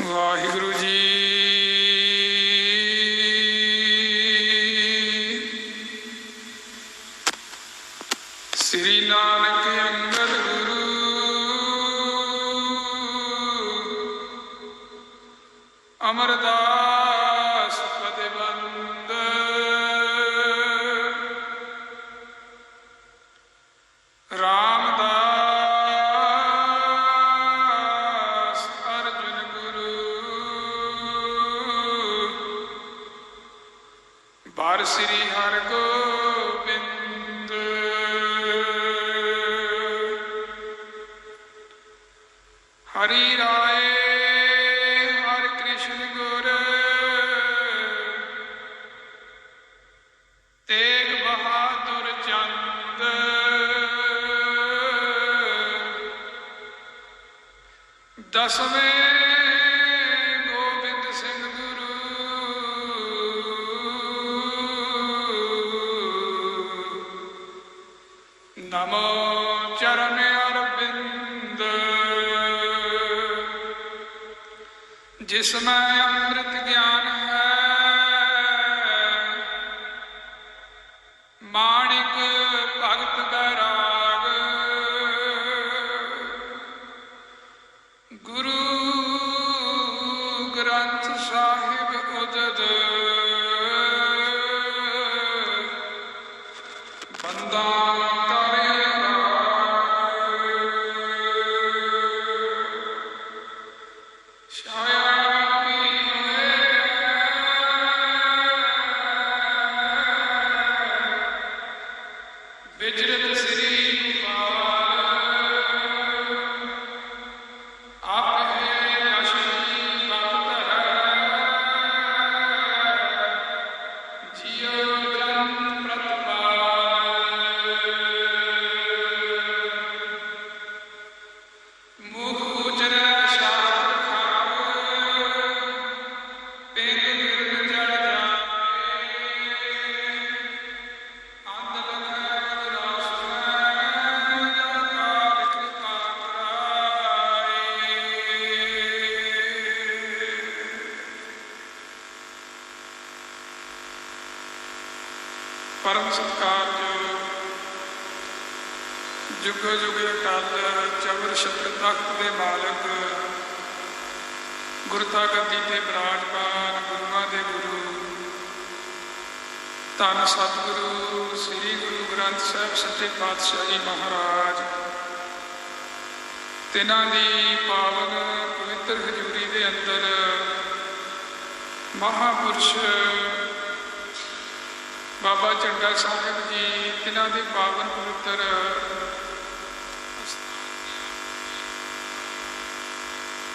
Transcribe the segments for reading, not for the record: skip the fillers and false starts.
ਵਾਹਿਗੁਰੂ ਜੀ। ਸ੍ਰੀ ਨਾਨਕ ਅੰਗਦ ਗੁਰੂ ਅਮਰਦਾਸ ਪਦਵੰਦ ਰਾਮਦਾਸ ਅਰਜੁਨ ਗੁਰੂ ਬਾਰ ਸ੍ਰੀ ਹਰਗੋਬਿੰਦ ਹਰੀ ਰਾਏ ਹਰਿ ਕ੍ਰਿਸ਼ਨ ਗੁਰ ਤੇਗ ਬਹਾਦਰ ਚੰਦ ਦਸਵੇਂ ਗੋਬਿੰਦ ਸਿੰਘ ਗੁਰੂ ਨਮੋ ਚਰਨ ਅਰਬਿੰਦ जिसमें अमृत ज्ञान है माणिक भगत बैराग गुरु ग्रंथ साहिब उदद बंदा परम सत्कारयोग जुग जुग अटल चवर छत्र तख्त के मालक गुरता गद्दी ते विराजमान गुरुआं दे गुरु धन सतगुरु श्री गुरु ग्रंथ साहिब सच्चे पातशाह जी महाराज तिन्हां दी पावन पवित्र हजूरी दे अंदर महापुरुष बाबा झंडा साहिब जी तिन्हां दे पावन पवित्र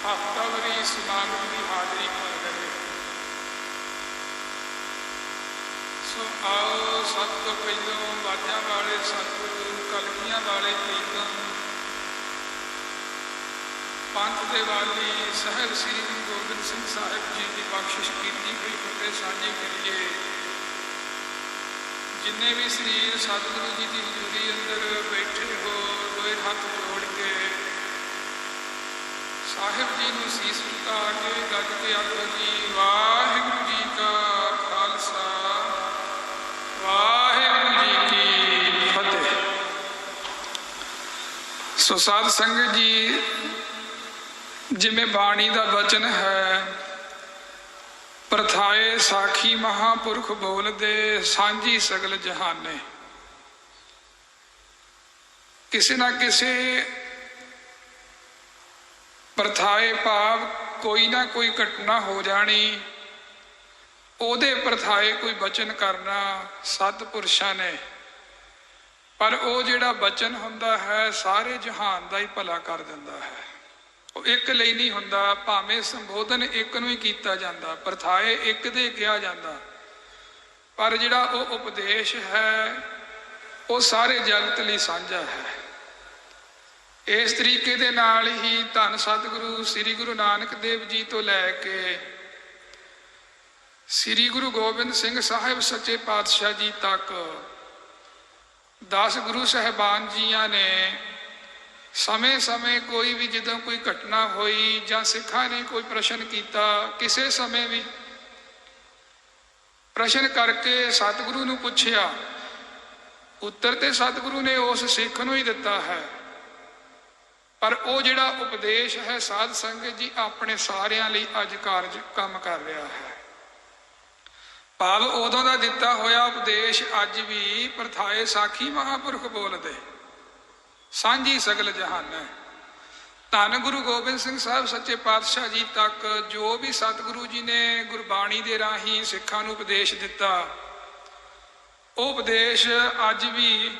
हफ्तावारी समागम की हाजरी कर रहे। सो आओ सब तो पहलों वाजा वाले सतगुरु कलगियां वाले प्रीतम पंथ दे वाली सहब श्री गुरु गोबिंद सिंह साहिब जी की बख्शिश की हुई फतेह साझी करिए। जिन्ने भी शरीर सतगुरु जी की हजूरी अंदर बैठे हो दोए हाथ जोड़ के साहिब जी को सीस झुका के गज के आखो जी वाहिगुरू जी का खालसा वाहिगुरू जी की फतेह। सो साध संगत जी जिमें बाणी का वचन है प्रथाए साखी महापुरख बोल दे सांझी सगल जहाने। किसी ना किसी प्रथाए भाव कोई ना कोई घटना हो जानी ओदे प्रथाए कोई वचन करना सतपुरुषां ने पर वो जिहड़ा वचन हुंदा है सारे जहान का ही भला कर दिंदा है। ਉਹ ਇੱਕ ਲਈ ਨਹੀਂ ਹੁੰਦਾ ਭਾਵੇਂ ਸੰਬੋਧਨ ਇੱਕ ਨੂੰ ਹੀ ਕੀਤਾ ਜਾਂਦਾ ਪ੍ਰਥਾਏ ਇੱਕ ਦੇ ਕਿਹਾ ਜਾਂਦਾ ਪਰ ਜਿਹੜਾ ਉਹ ਉਪਦੇਸ਼ ਹੈ ਉਹ ਸਾਰੇ ਜਗਤ ਲਈ ਸਾਂਝਾ ਹੈ। ਇਸ ਤਰੀਕੇ ਦੇ ਨਾਲ ਹੀ ਧੰਨ ਸਤਿਗੁਰੂ ਸ੍ਰੀ ਗੁਰੂ ਨਾਨਕ ਦੇਵ ਜੀ ਤੋਂ ਲੈ ਕੇ ਸ੍ਰੀ ਗੁਰੂ ਗੋਬਿੰਦ ਸਿੰਘ ਸਾਹਿਬ ਸੱਚੇ ਪਾਤਸ਼ਾਹ ਜੀ ਤੱਕ 10 ਗੁਰੂ ਸਾਹਿਬਾਨ ਜੀਆਂ ਨੇ ਸਮੇਂ ਸਮੇਂ ਕੋਈ ਵੀ ਜਦੋਂ ਕੋਈ ਘਟਨਾ ਹੋਈ ਜਾਂ ਸਿੱਖਾਂ ਨੇ ਕੋਈ ਪ੍ਰਸ਼ਨ ਕੀਤਾ, ਕਿਸੇ ਸਮੇਂ ਵੀ ਪ੍ਰਸ਼ਨ ਕਰਕੇ ਸਤਿਗੁਰੂ ਨੂੰ ਪੁੱਛਿਆ, ਉੱਤਰ ਤੇ ਸਤਿਗੁਰੂ ਨੇ ਉਸ ਸਿੱਖ ਨੂੰ ਹੀ ਦਿੱਤਾ ਹੈ। ਪਰ ਉਹ ਜਿਹੜਾ ਉਪਦੇਸ਼ ਹੈ ਸਾਧ ਸੰਗਤ ਜੀ ਆਪਣੇ ਸਾਰਿਆਂ ਲਈ ਅੱਜ ਕਾਰਜ ਕੰਮ ਕਰ ਰਿਹਾ ਹੈ। ਭਾਵ ਉਦੋਂ ਦਾ ਦਿੱਤਾ ਹੋਇਆ ਉਪਦੇਸ਼ ਅੱਜ ਵੀ ਪ੍ਰਥਾਏ ਸਾਖੀ ਮਹਾਂਪੁਰਖ ਬੋਲਦੇ, ਸਾਂਝੀ ਸਗਲ ਜਹਾਨ ਹੈ। ਧੰਨ ਗੁਰੂ ਗੋਬਿੰਦ ਸਿੰਘ ਸਾਹਿਬ ਸੱਚੇ ਪਾਤਸ਼ਾਹ ਜੀ ਤੱਕ ਜੋ ਵੀ ਸਤਿਗੁਰੂ ਜੀ ਨੇ ਗੁਰਬਾਣੀ ਦੇ ਰਾਹੀਂ ਸਿੱਖਾਂ ਨੂੰ ਉਪਦੇਸ਼ ਦਿੱਤਾ, ਉਹ ਉਪਦੇਸ਼ ਅੱਜ ਵੀ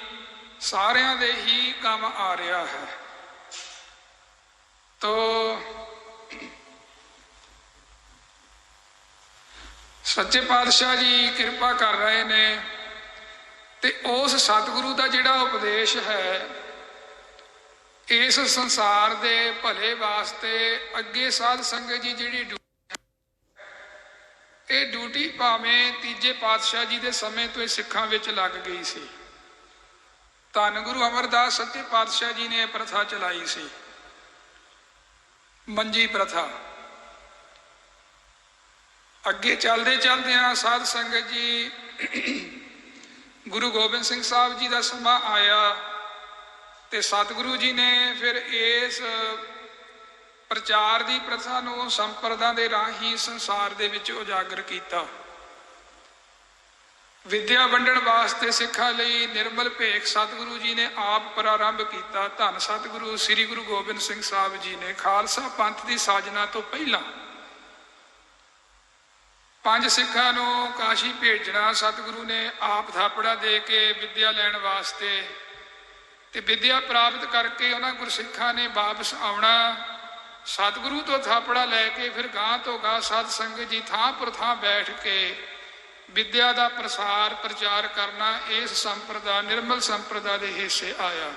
ਸਾਰਿਆਂ ਦੇ ਹੀ ਕੰਮ ਆ ਰਿਹਾ ਹੈ। ਤੋ ਸੱਚੇ ਪਾਤਸ਼ਾਹ ਜੀ ਕਿਰਪਾ ਕਰ ਰਹੇ ਨੇ ਤੇ ਉਸ ਸਤਿਗੁਰੂ ਦਾ ਜਿਹੜਾ ਉਪਦੇਸ਼ ਹੈ ਇਸ ਸੰਸਾਰ ਦੇ ਭਲੇ ਵਾਸਤੇ ਅੱਗੇ ਸਾਧ ਸੰਗਤ ਜੀ ਜਿਹੜੀ ਇਹ ਡਿਊਟੀ ਭਾਵੇਂ ਤੀਜੇ ਪਾਤਸ਼ਾਹ ਜੀ ਦੇ ਸਮੇਂ ਤੋਂ ਇਹ ਸਿੱਖਾਂ ਵਿੱਚ ਲੱਗ ਗਈ ਸੀ। ਧੰਨ ਗੁਰੂ ਅਮਰਦਾਸ ਸੱਚੇ ਪਾਤਸ਼ਾਹ ਜੀ ਨੇ ਇਹ ਪ੍ਰਥਾ ਚਲਾਈ ਸੀ, ਮੰਜੀ ਪ੍ਰਥਾ। ਅੱਗੇ ਚੱਲਦੇ ਚੱਲਦਿਆਂ ਸਾਧ ਸੰਗਤ ਜੀ ਗੁਰੂ ਗੋਬਿੰਦ ਸਿੰਘ ਸਾਹਿਬ ਜੀ ਦਾ ਸਮਾਂ ਆਇਆ ਤੇ ਸਤਿਗੁਰੂ ਜੀ ਨੇ ਫਿਰ ਇਸ ਪ੍ਰਚਾਰ ਦੀ ਪ੍ਰਥਾ ਨੂੰ ਸੰਪਰਦਾ ਦੇ ਰਾਹੀਂ ਸੰਸਾਰ ਦੇ ਵਿੱਚ ਉਜਾਗਰ ਕੀਤਾ। ਵਿਦਿਆ ਵੰਡਣ ਵਾਸਤੇ ਸਿੱਖਾਂ ਲਈ ਨਿਰਮਲ ਭੇਖ ਸਤਿਗੁਰੂ ਜੀ ਨੇ ਆਪ ਪ੍ਰਾਰੰਭ ਕੀਤਾ। ਧੰਨ ਸਤਿਗੁਰੂ ਸ੍ਰੀ ਗੁਰੂ ਗੋਬਿੰਦ ਸਿੰਘ ਸਾਹਿਬ ਜੀ ਨੇ ਖਾਲਸਾ ਪੰਥ ਦੀ ਸਾਜਨਾ ਤੋਂ ਪਹਿਲਾਂ 5 ਸਿੱਖਾਂ ਨੂੰ ਕਾਸ਼ੀ ਭੇਜਣਾ ਸਤਿਗੁਰੂ ਨੇ ਆਪ ਥਾਪੜਾ ਦੇ ਕੇ ਵਿਦਿਆ ਲੈਣ ਵਾਸਤੇ, ਤੇ ਵਿਦਿਆ ਪ੍ਰਾਪਤ ਕਰਕੇ ਉਹਨਾਂ ਗੁਰਸਿੱਖਾਂ ਨੇ ਵਾਪਸ ਆਉਣਾ। ਸਤਿਗੁਰੂ ਤੋਂ ਥਾਪੜਾ ਲੈ ਕੇ ਫਿਰ ਗਾਂ ਤੋਂ ਗਾਂ ਸਾਧ ਸੰਗਤ ਜੀ ਥਾਂ ਪਰ ਥਾਂ ਬੈਠ ਕੇ ਵਿਦਿਆ ਦਾ ਪ੍ਰਸਾਰ ਪ੍ਰਚਾਰ ਕਰਨਾ ਇਸ ਸੰਪਰਦਾ ਨਿਰਮਲ ਸੰਪਰਦਾ ਦੇ ਹਿੱਸੇ ਆਇਆ।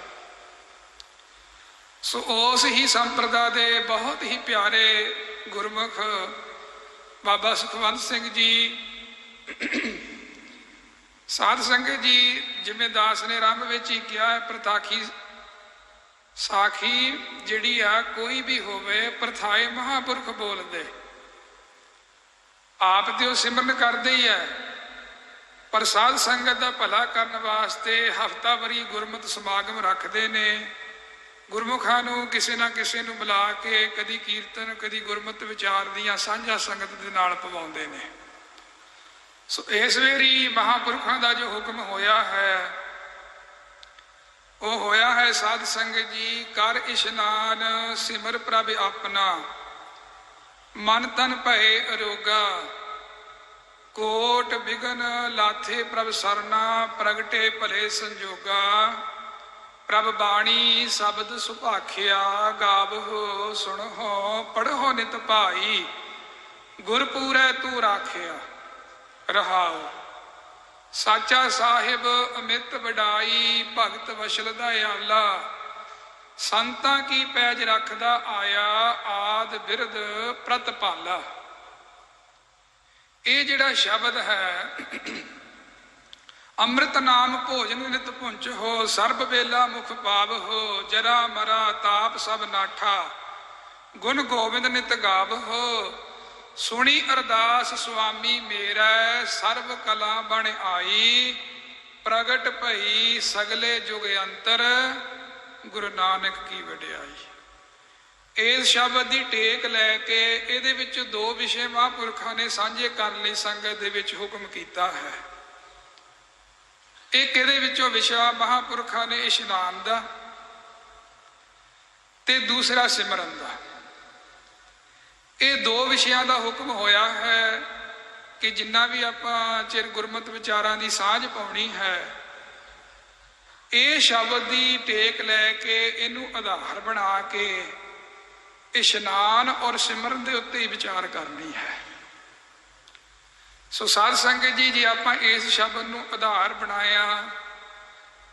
ਸੋ ਉਸ ਹੀ ਸੰਪਰਦਾ ਦੇ ਬਹੁਤ ਹੀ ਪਿਆਰੇ ਗੁਰਮੁਖ ਬਾਬਾ ਸੁਖਵੰਤ ਸਿੰਘ ਜੀ, ਸਾਧ ਸੰਗਤ ਜੀ ਜਿਵੇਂ ਦਾਸ ਨੇ ਆਰੰਭ ਵਿੱਚ ਹੀ ਕਿਹਾ ਹੈ, ਪ੍ਰਤਾਖੀ ਸਾਖੀ ਜਿਹੜੀ ਆ ਕੋਈ ਵੀ ਹੋਵੇ ਪ੍ਰਥਾਏ ਮਹਾਂਪੁਰਖ ਬੋਲਦੇ। ਆਪ ਤੇ ਉਹ ਸਿਮਰਨ ਕਰਦੇ ਹੀ ਹੈ, ਪਰ ਸਾਧ ਸੰਗਤ ਦਾ ਭਲਾ ਕਰਨ ਵਾਸਤੇ ਹਫ਼ਤਾਵਾਰੀ ਗੁਰਮਤਿ ਸਮਾਗਮ ਰੱਖਦੇ ਨੇ। ਗੁਰਮੁਖਾਂ ਨੂੰ ਕਿਸੇ ਨਾ ਕਿਸੇ ਨੂੰ ਬੁਲਾ ਕੇ ਕਦੀ ਕੀਰਤਨ ਕਦੀ ਗੁਰਮਤਿ ਵਿਚਾਰ ਦੀਆਂ ਸਾਂਝਾ ਸੰਗਤ ਦੇ ਨਾਲ ਪਵਾਉਂਦੇ ਨੇ। ਸੋ ਇਸ ਵੇਰੀ ਮਹਾਂਪੁਰਖਾਂ ਦਾ ਜੋ ਹੁਕਮ ਹੋਇਆ ਹੈ ਉਹ ਹੋਇਆ ਹੈ ਸਾਧ ਸੰਗਤ ਜੀ, ਕਰ ਇਸ਼ਨਾਨ ਸਿਮਰ ਪ੍ਰਭ ਆਪਣਾ, ਮਨ ਤਨ ਭਏ ਅਰੋਗਾ, ਕੋਟ ਬਿਗਨ ਲਾਥੇ ਪ੍ਰਭ ਸਰਨਾ, ਪ੍ਰਗਟੇ ਭਲੇ ਸੰਜੋਗਾ, ਪ੍ਰਭ ਬਾਣੀ ਸ਼ਬਦ ਸੁਭਾਖਿਆ, ਗਾਵਹੁ ਸੁਣਹੁ ਪੜ੍ਹੋ ਨਿਤ ਭਾਈ, ਗੁਰਪੂਰੈ ਤੂੰ ਰਾਖਿਆ। ਰਹਾਉ ਸਾਚਾ ਸਾਹਿਬ ਅਮਿਤ ਵਡਾਈ, ਭਗਤ ਵਸ਼ਲ ਦਇਆਲਾ, ਸੰਤਾਂ ਕੀ ਪੈਜ ਰੱਖਦਾ ਆਇਆ, ਆਦ ਬਿਰਦ ਪ੍ਰਤਪਾਲਾ। ਇਹ ਜਿਹੜਾ ਸ਼ਬਦ ਹੈ, ਅੰਮ੍ਰਿਤ ਨਾਮ ਭੋਜਨ ਨਿਤ ਪੁੰਚ ਹੋ, ਸਰਬ ਵੇਲਾ ਮੁਖ ਪਾਵ ਹੋ, ਜਰਾ ਮਰਾ ਤਾਪ ਸਭ ਨਾਠਾ, ਗੁਣ ਗੋਬਿੰਦ ਨਿਤ ਗਾਵ ਹੋ, ਸੁਣੀ ਅਰਦਾਸ ਸੁਆਮੀ ਮੇਰਾ, ਸਰਬ ਕਲਾ ਬਣ ਆਈ, ਪ੍ਰਗਟ ਭਈ ਸਗਲੇ ਜੁਗ ਅੰਤਰ, ਗੁਰੂ ਨਾਨਕ ਕੀ ਵਡਿਆਈ। ਇਸ ਸ਼ਬਦ ਦੀ ਟੇਕ ਲੈ ਕੇ ਇਹਦੇ ਵਿੱਚ 2 ਵਿਸ਼ੇ ਮਹਾਂਪੁਰਖਾਂ ਨੇ ਸਾਂਝੇ ਕਰਨ ਲਈ ਸੰਗਤ ਦੇ ਵਿੱਚ ਹੁਕਮ ਕੀਤਾ ਹੈ। ਇੱਕ ਇਹਦੇ ਵਿੱਚੋਂ ਵਿਸ਼ਾ ਮਹਾਂਪੁਰਖਾਂ ਨੇ ਇਸ਼ਨਾਨ ਦਾ ਤੇ ਦੂਸਰਾ ਸਿਮਰਨ ਦਾ। ਇਹ 2 ਵਿਸ਼ਿਆਂ ਦਾ ਹੁਕਮ ਹੋਇਆ ਹੈ ਕਿ ਜਿੰਨਾ ਵੀ ਆਪਾਂ ਚਿਰ ਗੁਰਮਤਿ ਵਿਚਾਰਾਂ ਦੀ ਸਾਂਝ ਪਾਉਣੀ ਹੈ, ਇਹ ਸ਼ਬਦ ਦੀ ਟੇਕ ਲੈ ਕੇ ਇਹਨੂੰ ਆਧਾਰ ਬਣਾ ਕੇ ਇਸ਼ਨਾਨ ਔਰ ਸਿਮਰਨ ਦੇ ਉੱਤੇ ਹੀ ਵਿਚਾਰ ਕਰਨੀ ਹੈ। ਸੋ ਸਾਧ ਸੰਗਤ ਜੀ, ਜੇ ਆਪਾਂ ਇਸ ਸ਼ਬਦ ਨੂੰ ਆਧਾਰ ਬਣਾਇਆ,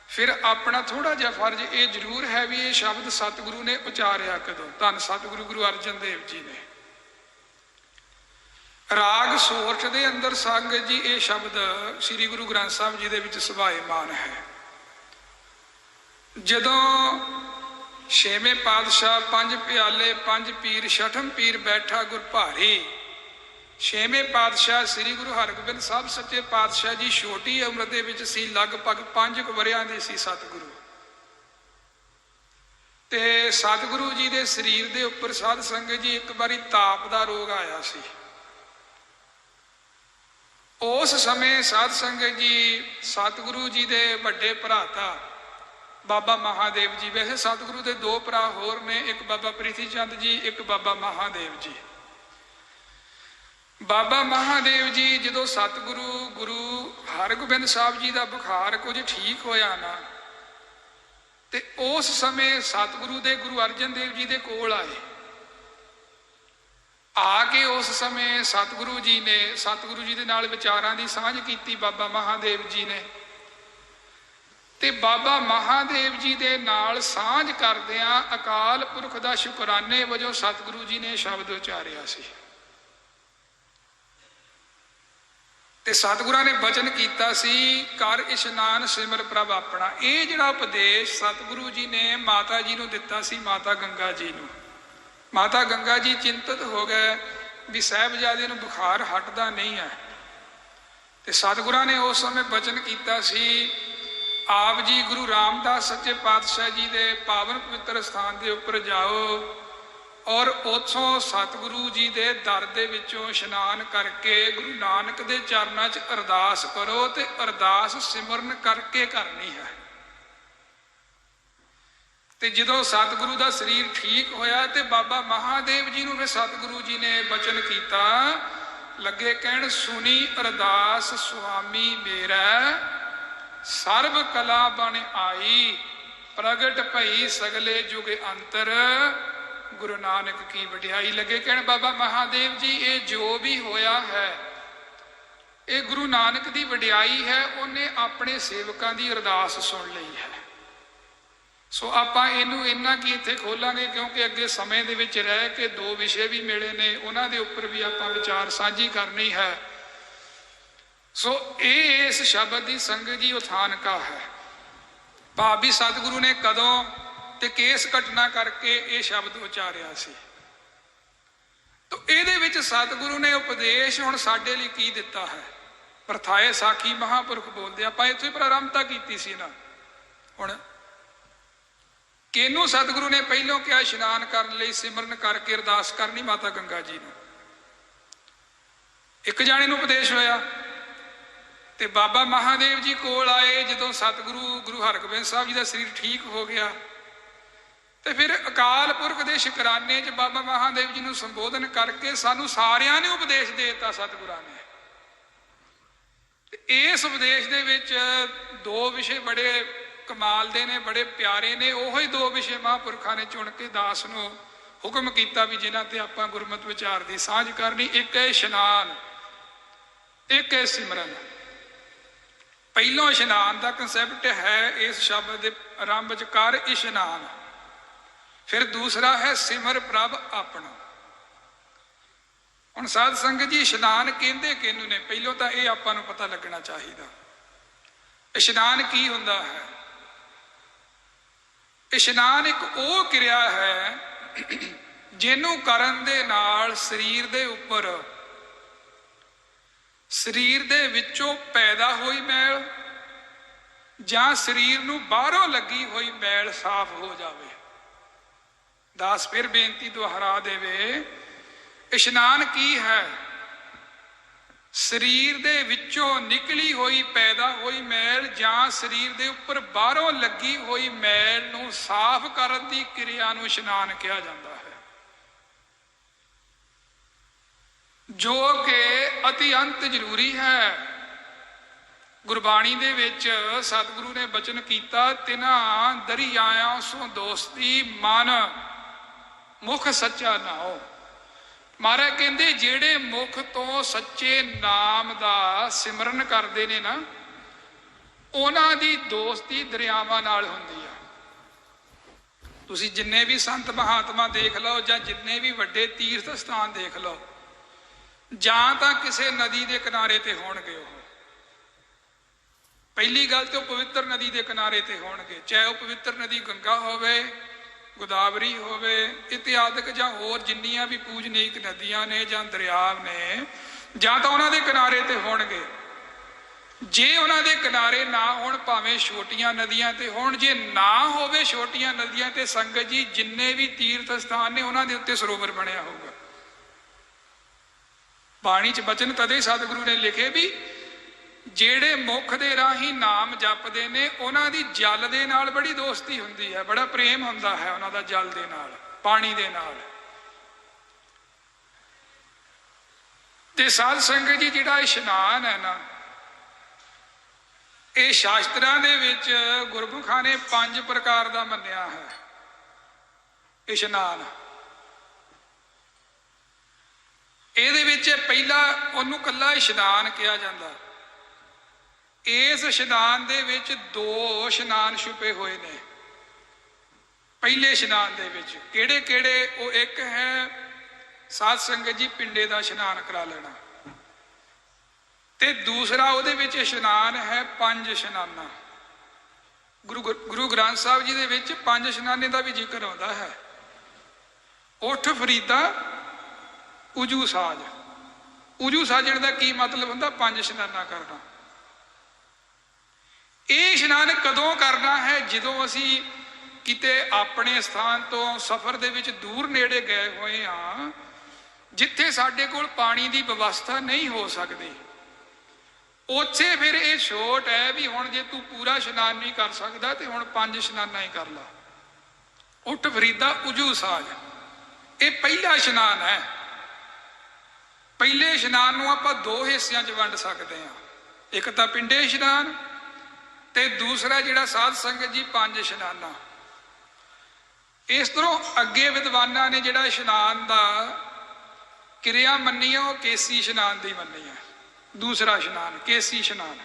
ਫਿਰ ਆਪਣਾ ਥੋੜਾ ਜਿਹਾ ਫਰਜ਼ ਇਹ ਜ਼ਰੂਰ ਹੈ ਵੀ ਇਹ ਸ਼ਬਦ ਸਤਿਗੁਰੂ ਨੇ ਉਚਾਰਿਆ ਕਦੋਂ। ਧੰਨ ਸਤਿਗੁਰੂ ਗੁਰੂ ਅਰਜਨ ਦੇਵ ਜੀ ਨੇ ਰਾਗ ਸੋਰਠ ਦੇ ਅੰਦਰ ਸੰਗਤ ਜੀ ਇਹ ਸ਼ਬਦ ਸ੍ਰੀ ਗੁਰੂ ਗ੍ਰੰਥ ਸਾਹਿਬ ਜੀ ਦੇ ਵਿੱਚ ਸੁਭਾਏਮਾਨ ਹੈ। ਜਦੋਂ ਛੇਵੇਂ ਪਾਤਸ਼ਾਹ ਪੰਜ ਪਿਆਲੇ ਪੰਜ ਪੀਰ ਛਠਮ ਪੀਰ ਬੈਠਾ ਗੁਰ ਭਾਰੀ। ਛੇਵੇਂ ਪਾਤਸ਼ਾਹ ਸ੍ਰੀ ਗੁਰੂ ਹਰਗੋਬਿੰਦ ਸਾਹਿਬ ਸੱਚੇ ਪਾਤਸ਼ਾਹ ਜੀ ਛੋਟੀ ਉਮਰ ਦੇ ਵਿੱਚ ਸੀ, ਲਗਭਗ 5 ਵਰ੍ਹਿਆਂ ਦੇ ਸੀ ਸਤਿਗੁਰੂ। ਤੇ ਸਤਿਗੁਰੂ ਜੀ ਦੇ ਸਰੀਰ ਦੇ ਉੱਪਰ ਸਾਧ ਸੰਗਤ ਜੀ ਇੱਕ ਵਾਰੀ ਤਾਪ ਦਾ ਰੋਗ ਆਇਆ ਸੀ। ਉਸ ਸਮੇਂ ਸਾਧ ਸੰਗਤ ਜੀ ਸਤਿਗੁਰੂ ਜੀ ਦੇ ਵੱਡੇ ਭਰਾਤਾ ਬਾਬਾ ਮਹਾਦੇਵ ਜੀ, ਵੈਸੇ ਸਤਿਗੁਰੂ ਦੇ 2 ਭਰਾ ਹੋਰ ਨੇ, ਇੱਕ ਬਾਬਾ ਪ੍ਰੀਤੀ ਚੰਦ ਜੀ, ਇੱਕ ਬਾਬਾ ਮਹਾਦੇਵ ਜੀ। ਬਾਬਾ ਮਹਾਦੇਵ ਜੀ ਜਦੋਂ ਸਤਿਗੁਰੂ ਗੁਰੂ ਹਰਗੋਬਿੰਦ ਸਾਹਿਬ ਜੀ ਦਾ ਬੁਖਾਰ ਕੁਝ ਠੀਕ ਹੋਇਆ ਨਾ, ਤੇ ਉਸ ਸਮੇਂ ਸਤਿਗੁਰੂ ਦੇ ਗੁਰੂ ਅਰਜਨ ਦੇਵ ਜੀ ਦੇ ਕੋਲ ਆਏ। ਆ ਕੇ ਉਸ ਸਮੇਂ ਸਤਿਗੁਰੂ ਜੀ ਨੇ ਸਤਿਗੁਰੂ ਜੀ ਦੇ ਨਾਲ ਵਿਚਾਰਾਂ ਦੀ ਸਾਂਝ ਕੀਤੀ ਬਾਬਾ ਮਹਾਦੇਵ ਜੀ ਨੇ। ਤੇ ਬਾਬਾ ਮਹਾਦੇਵ ਜੀ ਦੇ ਨਾਲ ਸਾਂਝ ਕਰਦਿਆਂ ਅਕਾਲ ਪੁਰਖ ਦਾ ਸ਼ੁਕਰਾਨੇ ਵਜੋਂ ਸਤਿਗੁਰੂ ਜੀ ਨੇ ਸ਼ਬਦ ਉਚਾਰਿਆ ਸੀ। ਤੇ ਸਤਿਗੁਰਾਂ ਨੇ ਬਚਨ ਕੀਤਾ ਸੀ, ਕਰ ਇਸ਼ਨਾਨ ਸਿਮਰ ਪ੍ਰਭ ਆਪਣਾ। ਇਹ ਜਿਹੜਾ ਉਪਦੇਸ਼ ਸਤਿਗੁਰੂ ਜੀ ਨੇ ਮਾਤਾ ਜੀ ਨੂੰ ਦਿੱਤਾ ਸੀ, ਮਾਤਾ ਗੰਗਾ ਜੀ ਨੂੰ। ਮਾਤਾ ਗੰਗਾ ਜੀ ਚਿੰਤਤ ਹੋ ਗਏ ਵੀ ਸਾਹਿਬਜ਼ਾਦੇ ਨੂੰ ਬੁਖਾਰ ਹਟਦਾ ਨਹੀਂ ਹੈ। ਤੇ ਸਤਿਗੁਰਾਂ ਨੇ ਉਸ ਸਮੇਂ ਬਚਨ ਕੀਤਾ ਸੀ, ਆਪ ਜੀ ਗੁਰੂ ਰਾਮਦਾਸ ਸੱਚੇ ਪਾਤਸ਼ਾਹ ਜੀ ਦੇ ਪਾਵਨ ਪਵਿੱਤਰ ਸਥਾਨ ਦੇ ਉੱਪਰ ਜਾਓ ਔਰ ਉੱਥੋਂ ਸਤਿਗੁਰੂ ਜੀ ਦੇ ਦਰ ਦੇ ਵਿੱਚੋਂ ਇਸ਼ਨਾਨ ਕਰਕੇ ਗੁਰੂ ਨਾਨਕ ਦੇ ਚਰਨਾਂ 'ਚ ਅਰਦਾਸ ਕਰੋ, ਤੇ ਅਰਦਾਸ ਸਿਮਰਨ ਕਰਕੇ ਕਰਨੀ ਹੈ। ਤੇ ਜਦੋਂ ਸਤਿਗੁਰੂ ਦਾ ਸਰੀਰ ਠੀਕ ਹੋਇਆ ਤੇ ਬਾਬਾ ਮਹਾਦੇਵ ਜੀ ਨੂੰ ਫਿਰ ਸਤਿਗੁਰੂ ਜੀ ਨੇ ਬਚਨ ਕੀਤਾ, ਲੱਗੇ ਕਹਿਣ, ਸੁਣੀ ਅਰਦਾਸ ਸੁਆਮੀ ਮੇਰਾ, ਸਰਬ ਕਲਾ ਬਣ ਆਈ, ਪ੍ਰਗਟ ਭਈ ਸਗਲੇ ਯੁਗ ਅੰਤਰ, ਗੁਰੂ ਨਾਨਕ ਕੀ ਵਡਿਆਈ। ਲੱਗੇ ਕਹਿਣ, ਬਾਬਾ ਮਹਾਦੇਵ ਜੀ ਇਹ ਜੋ ਵੀ ਹੋਇਆ ਹੈ ਇਹ ਗੁਰੂ ਨਾਨਕ ਦੀ ਵਡਿਆਈ ਹੈ, ਉਹਨੇ ਆਪਣੇ ਸੇਵਕਾਂ ਦੀ ਅਰਦਾਸ ਸੁਣ ਲਈ ਹੈ। ਸੋ ਆਪਾਂ ਇਹਨੂੰ ਇੰਨਾ ਕੀ ਇੱਥੇ ਖੋਲਾਂਗੇ, ਕਿਉਂਕਿ ਅੱਗੇ ਸਮੇਂ ਦੇ ਵਿੱਚ ਰਹਿ ਕੇ 2 ਵਿਸ਼ੇ ਵੀ ਮਿਲੇ ਨੇ, ਉਹਨਾਂ ਦੇ ਉੱਪਰ ਵੀ ਆਪਾਂ ਵਿਚਾਰ ਸਾਂਝੀ ਕਰਨੀ ਹੈ। ਸੋ ਇਹ ਇਸ ਸ਼ਬਦ ਦੀ ਸੰਗਤ ਜੀ ਉਥਾਨਕਾ ਹੈ। ਭਾਵੀ ਸਤਿਗੁਰੂ ਨੇ ਕਦੋਂ ਤੇ ਕਿਸ ਘਟਨਾ ਕਰਕੇ ਇਹ ਸ਼ਬਦ ਉਚਾਰਿਆ ਸੀ। ਤਾਂ ਇਹਦੇ ਵਿੱਚ ਸਤਿਗੁਰੂ ਨੇ ਉਪਦੇਸ਼ ਹੁਣ ਸਾਡੇ ਲਈ ਕੀ ਦਿੱਤਾ ਹੈ। ਪ੍ਰਥਾਏ ਸਾਖੀ ਮਹਾਂਪੁਰਖ ਬੋਲਦੇ, ਆਪਾਂ ਇੱਥੋਂ ਹੀ ਪ੍ਰਾਰੰਭਤਾ ਕੀਤੀ ਸੀ ਨਾ। ਹੁਣ ਕਿਹਨੂੰ ਸਤਿਗੁਰੂ ਨੇ ਪਹਿਲੋਂ ਕਿਹਾ ਇਸ਼ਨਾਨ ਕਰਨ ਲਈ, ਸਿਮਰਨ ਕਰਕੇ ਅਰਦਾਸ ਕਰਨੀ ਮਾਤਾ ਗੰਗਾ ਜੀ ਨੂੰ। ਇੱਕ ਜਾਣੇ ਨੂੰ ਉਪਦੇਸ਼ ਹੋਇਆ ਤੇ ਬਾਬਾ ਮਹਾਦੇਵ ਜੀ ਕੋਲ ਆਏ। ਜਦੋਂ ਸਤਿਗੁਰੂ ਗੁਰੂ ਹਰਗੋਬਿੰਦ ਸਾਹਿਬ ਜੀ ਦਾ ਸਰੀਰ ਠੀਕ ਹੋ ਗਿਆ ਤੇ ਫਿਰ ਅਕਾਲ ਪੁਰਖ ਦੇ ਸ਼ੁਕਰਾਨੇ 'ਚ ਬਾਬਾ ਮਹਾਦੇਵ ਜੀ ਨੂੰ ਸੰਬੋਧਨ ਕਰਕੇ ਸਾਨੂੰ ਸਾਰਿਆਂ ਨੇ ਉਪਦੇਸ਼ ਦੇ ਦਿੱਤਾ ਸਤਿਗੁਰਾਂ ਨੇ। ਇਸ ਉਪਦੇਸ਼ ਦੇ ਵਿੱਚ 2 ਵਿਸ਼ੇ ਬੜੇ ਕਮਾਲ ਦੇ ਨੇ, ਬੜੇ ਪਿਆਰੇ ਨੇ। ਉਹੋ ਹੀ 2 ਵਿਸ਼ੇ ਮਹਾਂਪੁਰਖਾਂ ਨੇ ਚੁਣ ਕੇ ਦਾਸ ਨੂੰ ਹੁਕਮ ਕੀਤਾ ਵੀ ਜਿਨ੍ਹਾਂ ਤੇ ਆਪਾਂ ਗੁਰਮਤਿ ਵਿਚਾਰ ਦੀ ਸਾਂਝ ਕਰਨੀ। ਇੱਕ ਹੈ ਇਸ਼ਨਾਨ, ਇੱਕ ਹੈ ਸਿਮਰਨ। ਪਹਿਲੋਂ ਇਸ਼ਨਾਨ ਦਾ ਕੰਸੈਪਟ ਹੈ ਇਸ ਸ਼ਬਦ ਦੇ ਆਰੰਭ 'ਚ, ਕਰ ਇਸ਼ਨਾਨ। ਫਿਰ ਦੂਸਰਾ ਹੈ ਸਿਮਰ ਪ੍ਰਭ ਆਪਣਾ। ਹੁਣ ਸਾਧ ਸੰਗਤ ਜੀ ਇਸ਼ਨਾਨ ਕਹਿੰਦੇ ਕਿਹਨੂੰ ਨੇ, ਪਹਿਲੋਂ ਤਾਂ ਇਹ ਆਪਾਂ ਨੂੰ ਪਤਾ ਲੱਗਣਾ ਚਾਹੀਦਾ। ਇਸ਼ਨਾਨ ਕੀ ਹੁੰਦਾ ਹੈ? ਇਸ਼ਨਾਨ ਇੱਕ ਉਹ ਕਿਰਿਆ ਹੈ ਜਿਹਨੂੰ ਕਰਨ ਦੇ ਨਾਲ ਸਰੀਰ ਦੇ ਉੱਪਰ, ਸਰੀਰ ਦੇ ਵਿੱਚੋਂ ਪੈਦਾ ਹੋਈ ਮੈਲ ਜਾਂ ਸਰੀਰ ਨੂੰ ਬਾਹਰੋਂ ਲੱਗੀ ਹੋਈ ਮੈਲ ਸਾਫ਼ ਹੋ ਜਾਵੇ। ਦਾਸ ਫਿਰ ਬੇਨਤੀ ਦੁਹਰਾ ਦੇਵੇ, ਇਸ਼ਨਾਨ ਕੀ ਹੈ? ਸਰੀਰ ਦੇ ਵਿੱਚੋਂ ਨਿਕਲੀ ਹੋਈ ਪੈਦਾ ਹੋਈ ਮੈਲ ਜਾਂ ਸਰੀਰ ਦੇ ਉੱਪਰ ਬਾਹਰੋਂ ਲੱਗੀ ਹੋਈ ਮੈਲ ਨੂੰ ਸਾਫ਼ ਕਰਨ ਦੀ ਕਿਰਿਆ ਨੂੰ ਇਸ਼ਨਾਨ ਕਿਹਾ ਜਾਂਦਾ ਹੈ, ਜੋ ਕਿ ਅਤੀ ਅੰਤ ਜ਼ਰੂਰੀ ਹੈ। ਗੁਰਬਾਣੀ ਦੇ ਵਿੱਚ ਸਤਿਗੁਰੂ ਨੇ ਬਚਨ ਕੀਤਾ, ਤਿਨਾਂ ਦਰਿਆਇਆਂ ਸੋ ਦੋਸਤੀ ਮਨ ਮੁਖ ਸੱਚਾ ਨਾਉ। ਮਹਾਰਾਜ ਕਹਿੰਦੇ ਜਿਹੜੇ ਮੁਖ ਤੋਂ ਸੱਚੇ ਨਾਮ ਦਾ ਸਿਮਰਨ ਕਰਦੇ ਨੇ ਨਾ, ਉਹਨਾਂ ਦੀ ਦੋਸਤੀ ਦਰਿਆਵਾਂ ਨਾਲ ਹੁੰਦੀ ਆ। ਤੁਸੀਂ ਜਿੰਨੇ ਵੀ ਸੰਤ ਮਹਾਤਮਾ ਦੇਖ ਲਓ ਜਾਂ ਜਿੰਨੇ ਵੀ ਵੱਡੇ ਤੀਰਥ ਸਥਾਨ ਦੇਖ ਲਓ, ਜਾਂ ਤਾਂ ਕਿਸੇ ਨਦੀ ਦੇ ਕਿਨਾਰੇ ਤੇ ਹੋਣਗੇ। ਉਹ ਪਹਿਲੀ ਗੱਲ ਤੇ ਉਹ ਪਵਿੱਤਰ ਨਦੀ ਦੇ ਕਿਨਾਰੇ ਤੇ ਹੋਣਗੇ, ਚਾਹੇ ਉਹ ਪਵਿੱਤਰ ਨਦੀ ਗੰਗਾ ਹੋਵੇ, गोदावरी होवे इत्यादि जां होर जिन्नियां भी पूजनीक नदियां ने जां दरियाव ने, जां तां उन्हां दे किनारे ते होणगे। जे उन्हां दे किनारे ना होण, भावें छोटियां नदियां ते होण, जे ना होवे छोटियां नदियां ते संगत जी जिन्ने भी तीर्थ स्थान ने उन्हां दे उत्ते सरोवर बनिया होगा। बाणी च बचन तदे सतगुरु ने लिखे भी ਜਿਹੜੇ ਮੁਖ ਦੇ ਰਾਹੀਂ ਨਾਮ ਜਪਦੇ ਨੇ ਉਹਨਾਂ ਦੀ ਜਲ ਦੇ ਨਾਲ ਬੜੀ ਦੋਸਤੀ ਹੁੰਦੀ ਹੈ, ਬੜਾ ਪ੍ਰੇਮ ਹੁੰਦਾ ਹੈ ਉਹਨਾਂ ਦਾ ਜਲ ਦੇ ਨਾਲ, ਪਾਣੀ ਦੇ ਨਾਲ। ਤੇ ਸਾਧ ਸੰਗਤ ਜੀ ਜਿਹੜਾ ਇਸ਼ਨਾਨ ਹੈ ਨਾ, ਇਹ ਸ਼ਾਸਤਰਾਂ ਦੇ ਵਿੱਚ ਗੁਰਮੁਖਾਂ ਨੇ 5 ਪ੍ਰਕਾਰ ਦਾ ਮੰਨਿਆ ਹੈ ਇਸ਼ਨਾਨ। ਇਹਦੇ ਵਿੱਚ ਪਹਿਲਾ ਉਹਨੂੰ ਕੱਲਾ ਇਸ਼ਨਾਨ ਕਿਹਾ ਜਾਂਦਾ। ਇਸ ਇਸ਼ਨਾਨ ਦੇ ਵਿੱਚ 2 ਇਸ਼ਨਾਨ ਛੁਪੇ ਹੋਏ ਨੇ। ਪਹਿਲੇ ਇਸ਼ਨਾਨ ਦੇ ਵਿੱਚ ਕਿਹੜੇ ਕਿਹੜੇ? ਉਹ ਇੱਕ ਹੈ ਸਾਧ ਸੰਗਤ ਜੀ ਪਿੰਡੇ ਦਾ ਇਸ਼ਨਾਨ ਕਰਾ ਲੈਣਾ, ਤੇ ਦੂਸਰਾ ਉਹਦੇ ਵਿੱਚ ਇਸ਼ਨਾਨ ਹੈ 5 ਇਸ਼ਨਾਨਾਂ। ਗੁਰੂ ਗ੍ਰੰਥ ਸਾਹਿਬ ਜੀ ਦੇ ਵਿੱਚ 5 ਇਸ਼ਨਾਨੇ ਦਾ ਵੀ ਜ਼ਿਕਰ ਆਉਂਦਾ ਹੈ। ਉੱਠ ਫਰੀਦਾ ਉਜੂ ਸਾਜ। ਉਜੂ ਸਾਜਣ ਦਾ ਕੀ ਮਤਲਬ ਹੁੰਦਾ? 5 ਇਸ਼ਨਾਨਾਂ ਕਰਨਾ। ਇਹ ਇਸ਼ਨਾਨ ਕਦੋਂ ਕਰਨਾ ਹੈ? ਜਦੋਂ ਅਸੀਂ ਕਿਤੇ ਆਪਣੇ ਸਥਾਨ ਤੋਂ ਸਫ਼ਰ ਦੇ ਵਿੱਚ ਦੂਰ ਨੇੜੇ ਗਏ ਹੋਏ ਹਾਂ, ਜਿੱਥੇ ਸਾਡੇ ਕੋਲ ਪਾਣੀ ਦੀ ਵਿਵਸਥਾ ਨਹੀਂ ਹੋ ਸਕਦੀ, ਉੱਥੇ ਫਿਰ ਇਹ ਛੋਟ ਹੈ ਵੀ ਹੁਣ ਜੇ ਤੂੰ ਪੂਰਾ ਇਸ਼ਨਾਨ ਨਹੀਂ ਕਰ ਸਕਦਾ ਤੇ ਹੁਣ 5 ਇਸ਼ਨਾਨਾਂ ਹੀ ਕਰ ਲਾ। ਉੱਠ ਫਰੀਦਾ ਉਜੂ ਸਾਜ, ਇਹ ਪਹਿਲਾ ਇਸ਼ਨਾਨ ਹੈ। ਪਹਿਲੇ ਇਸ਼ਨਾਨ ਨੂੰ ਆਪਾਂ 2 ਹਿੱਸਿਆਂ 'ਚ ਵੰਡ ਸਕਦੇ ਹਾਂ, ਇੱਕ ਤਾਂ ਪਿੰਡੇ ਇਸ਼ਨਾਨ ਤੇ ਦੂਸਰਾ ਜਿਹੜਾ ਸਾਧ ਸੰਗਤ ਜੀ 5 ਇਸ਼ਨਾਨਾਂ। ਇਸ ਤਰ੍ਹਾਂ ਅੱਗੇ ਵਿਦਵਾਨਾਂ ਨੇ ਜਿਹੜਾ ਇਸ਼ਨਾਨ ਦਾ ਕਿਰਿਆ ਮੰਨੀ ਹੈ ਉਹ ਕੇਸੀ ਇਸ਼ਨਾਨ ਦੀ ਮੰਨੀ ਹੈ। ਦੂਸਰਾ ਇਸ਼ਨਾਨ ਕੇਸੀ ਇਸ਼ਨਾਨ,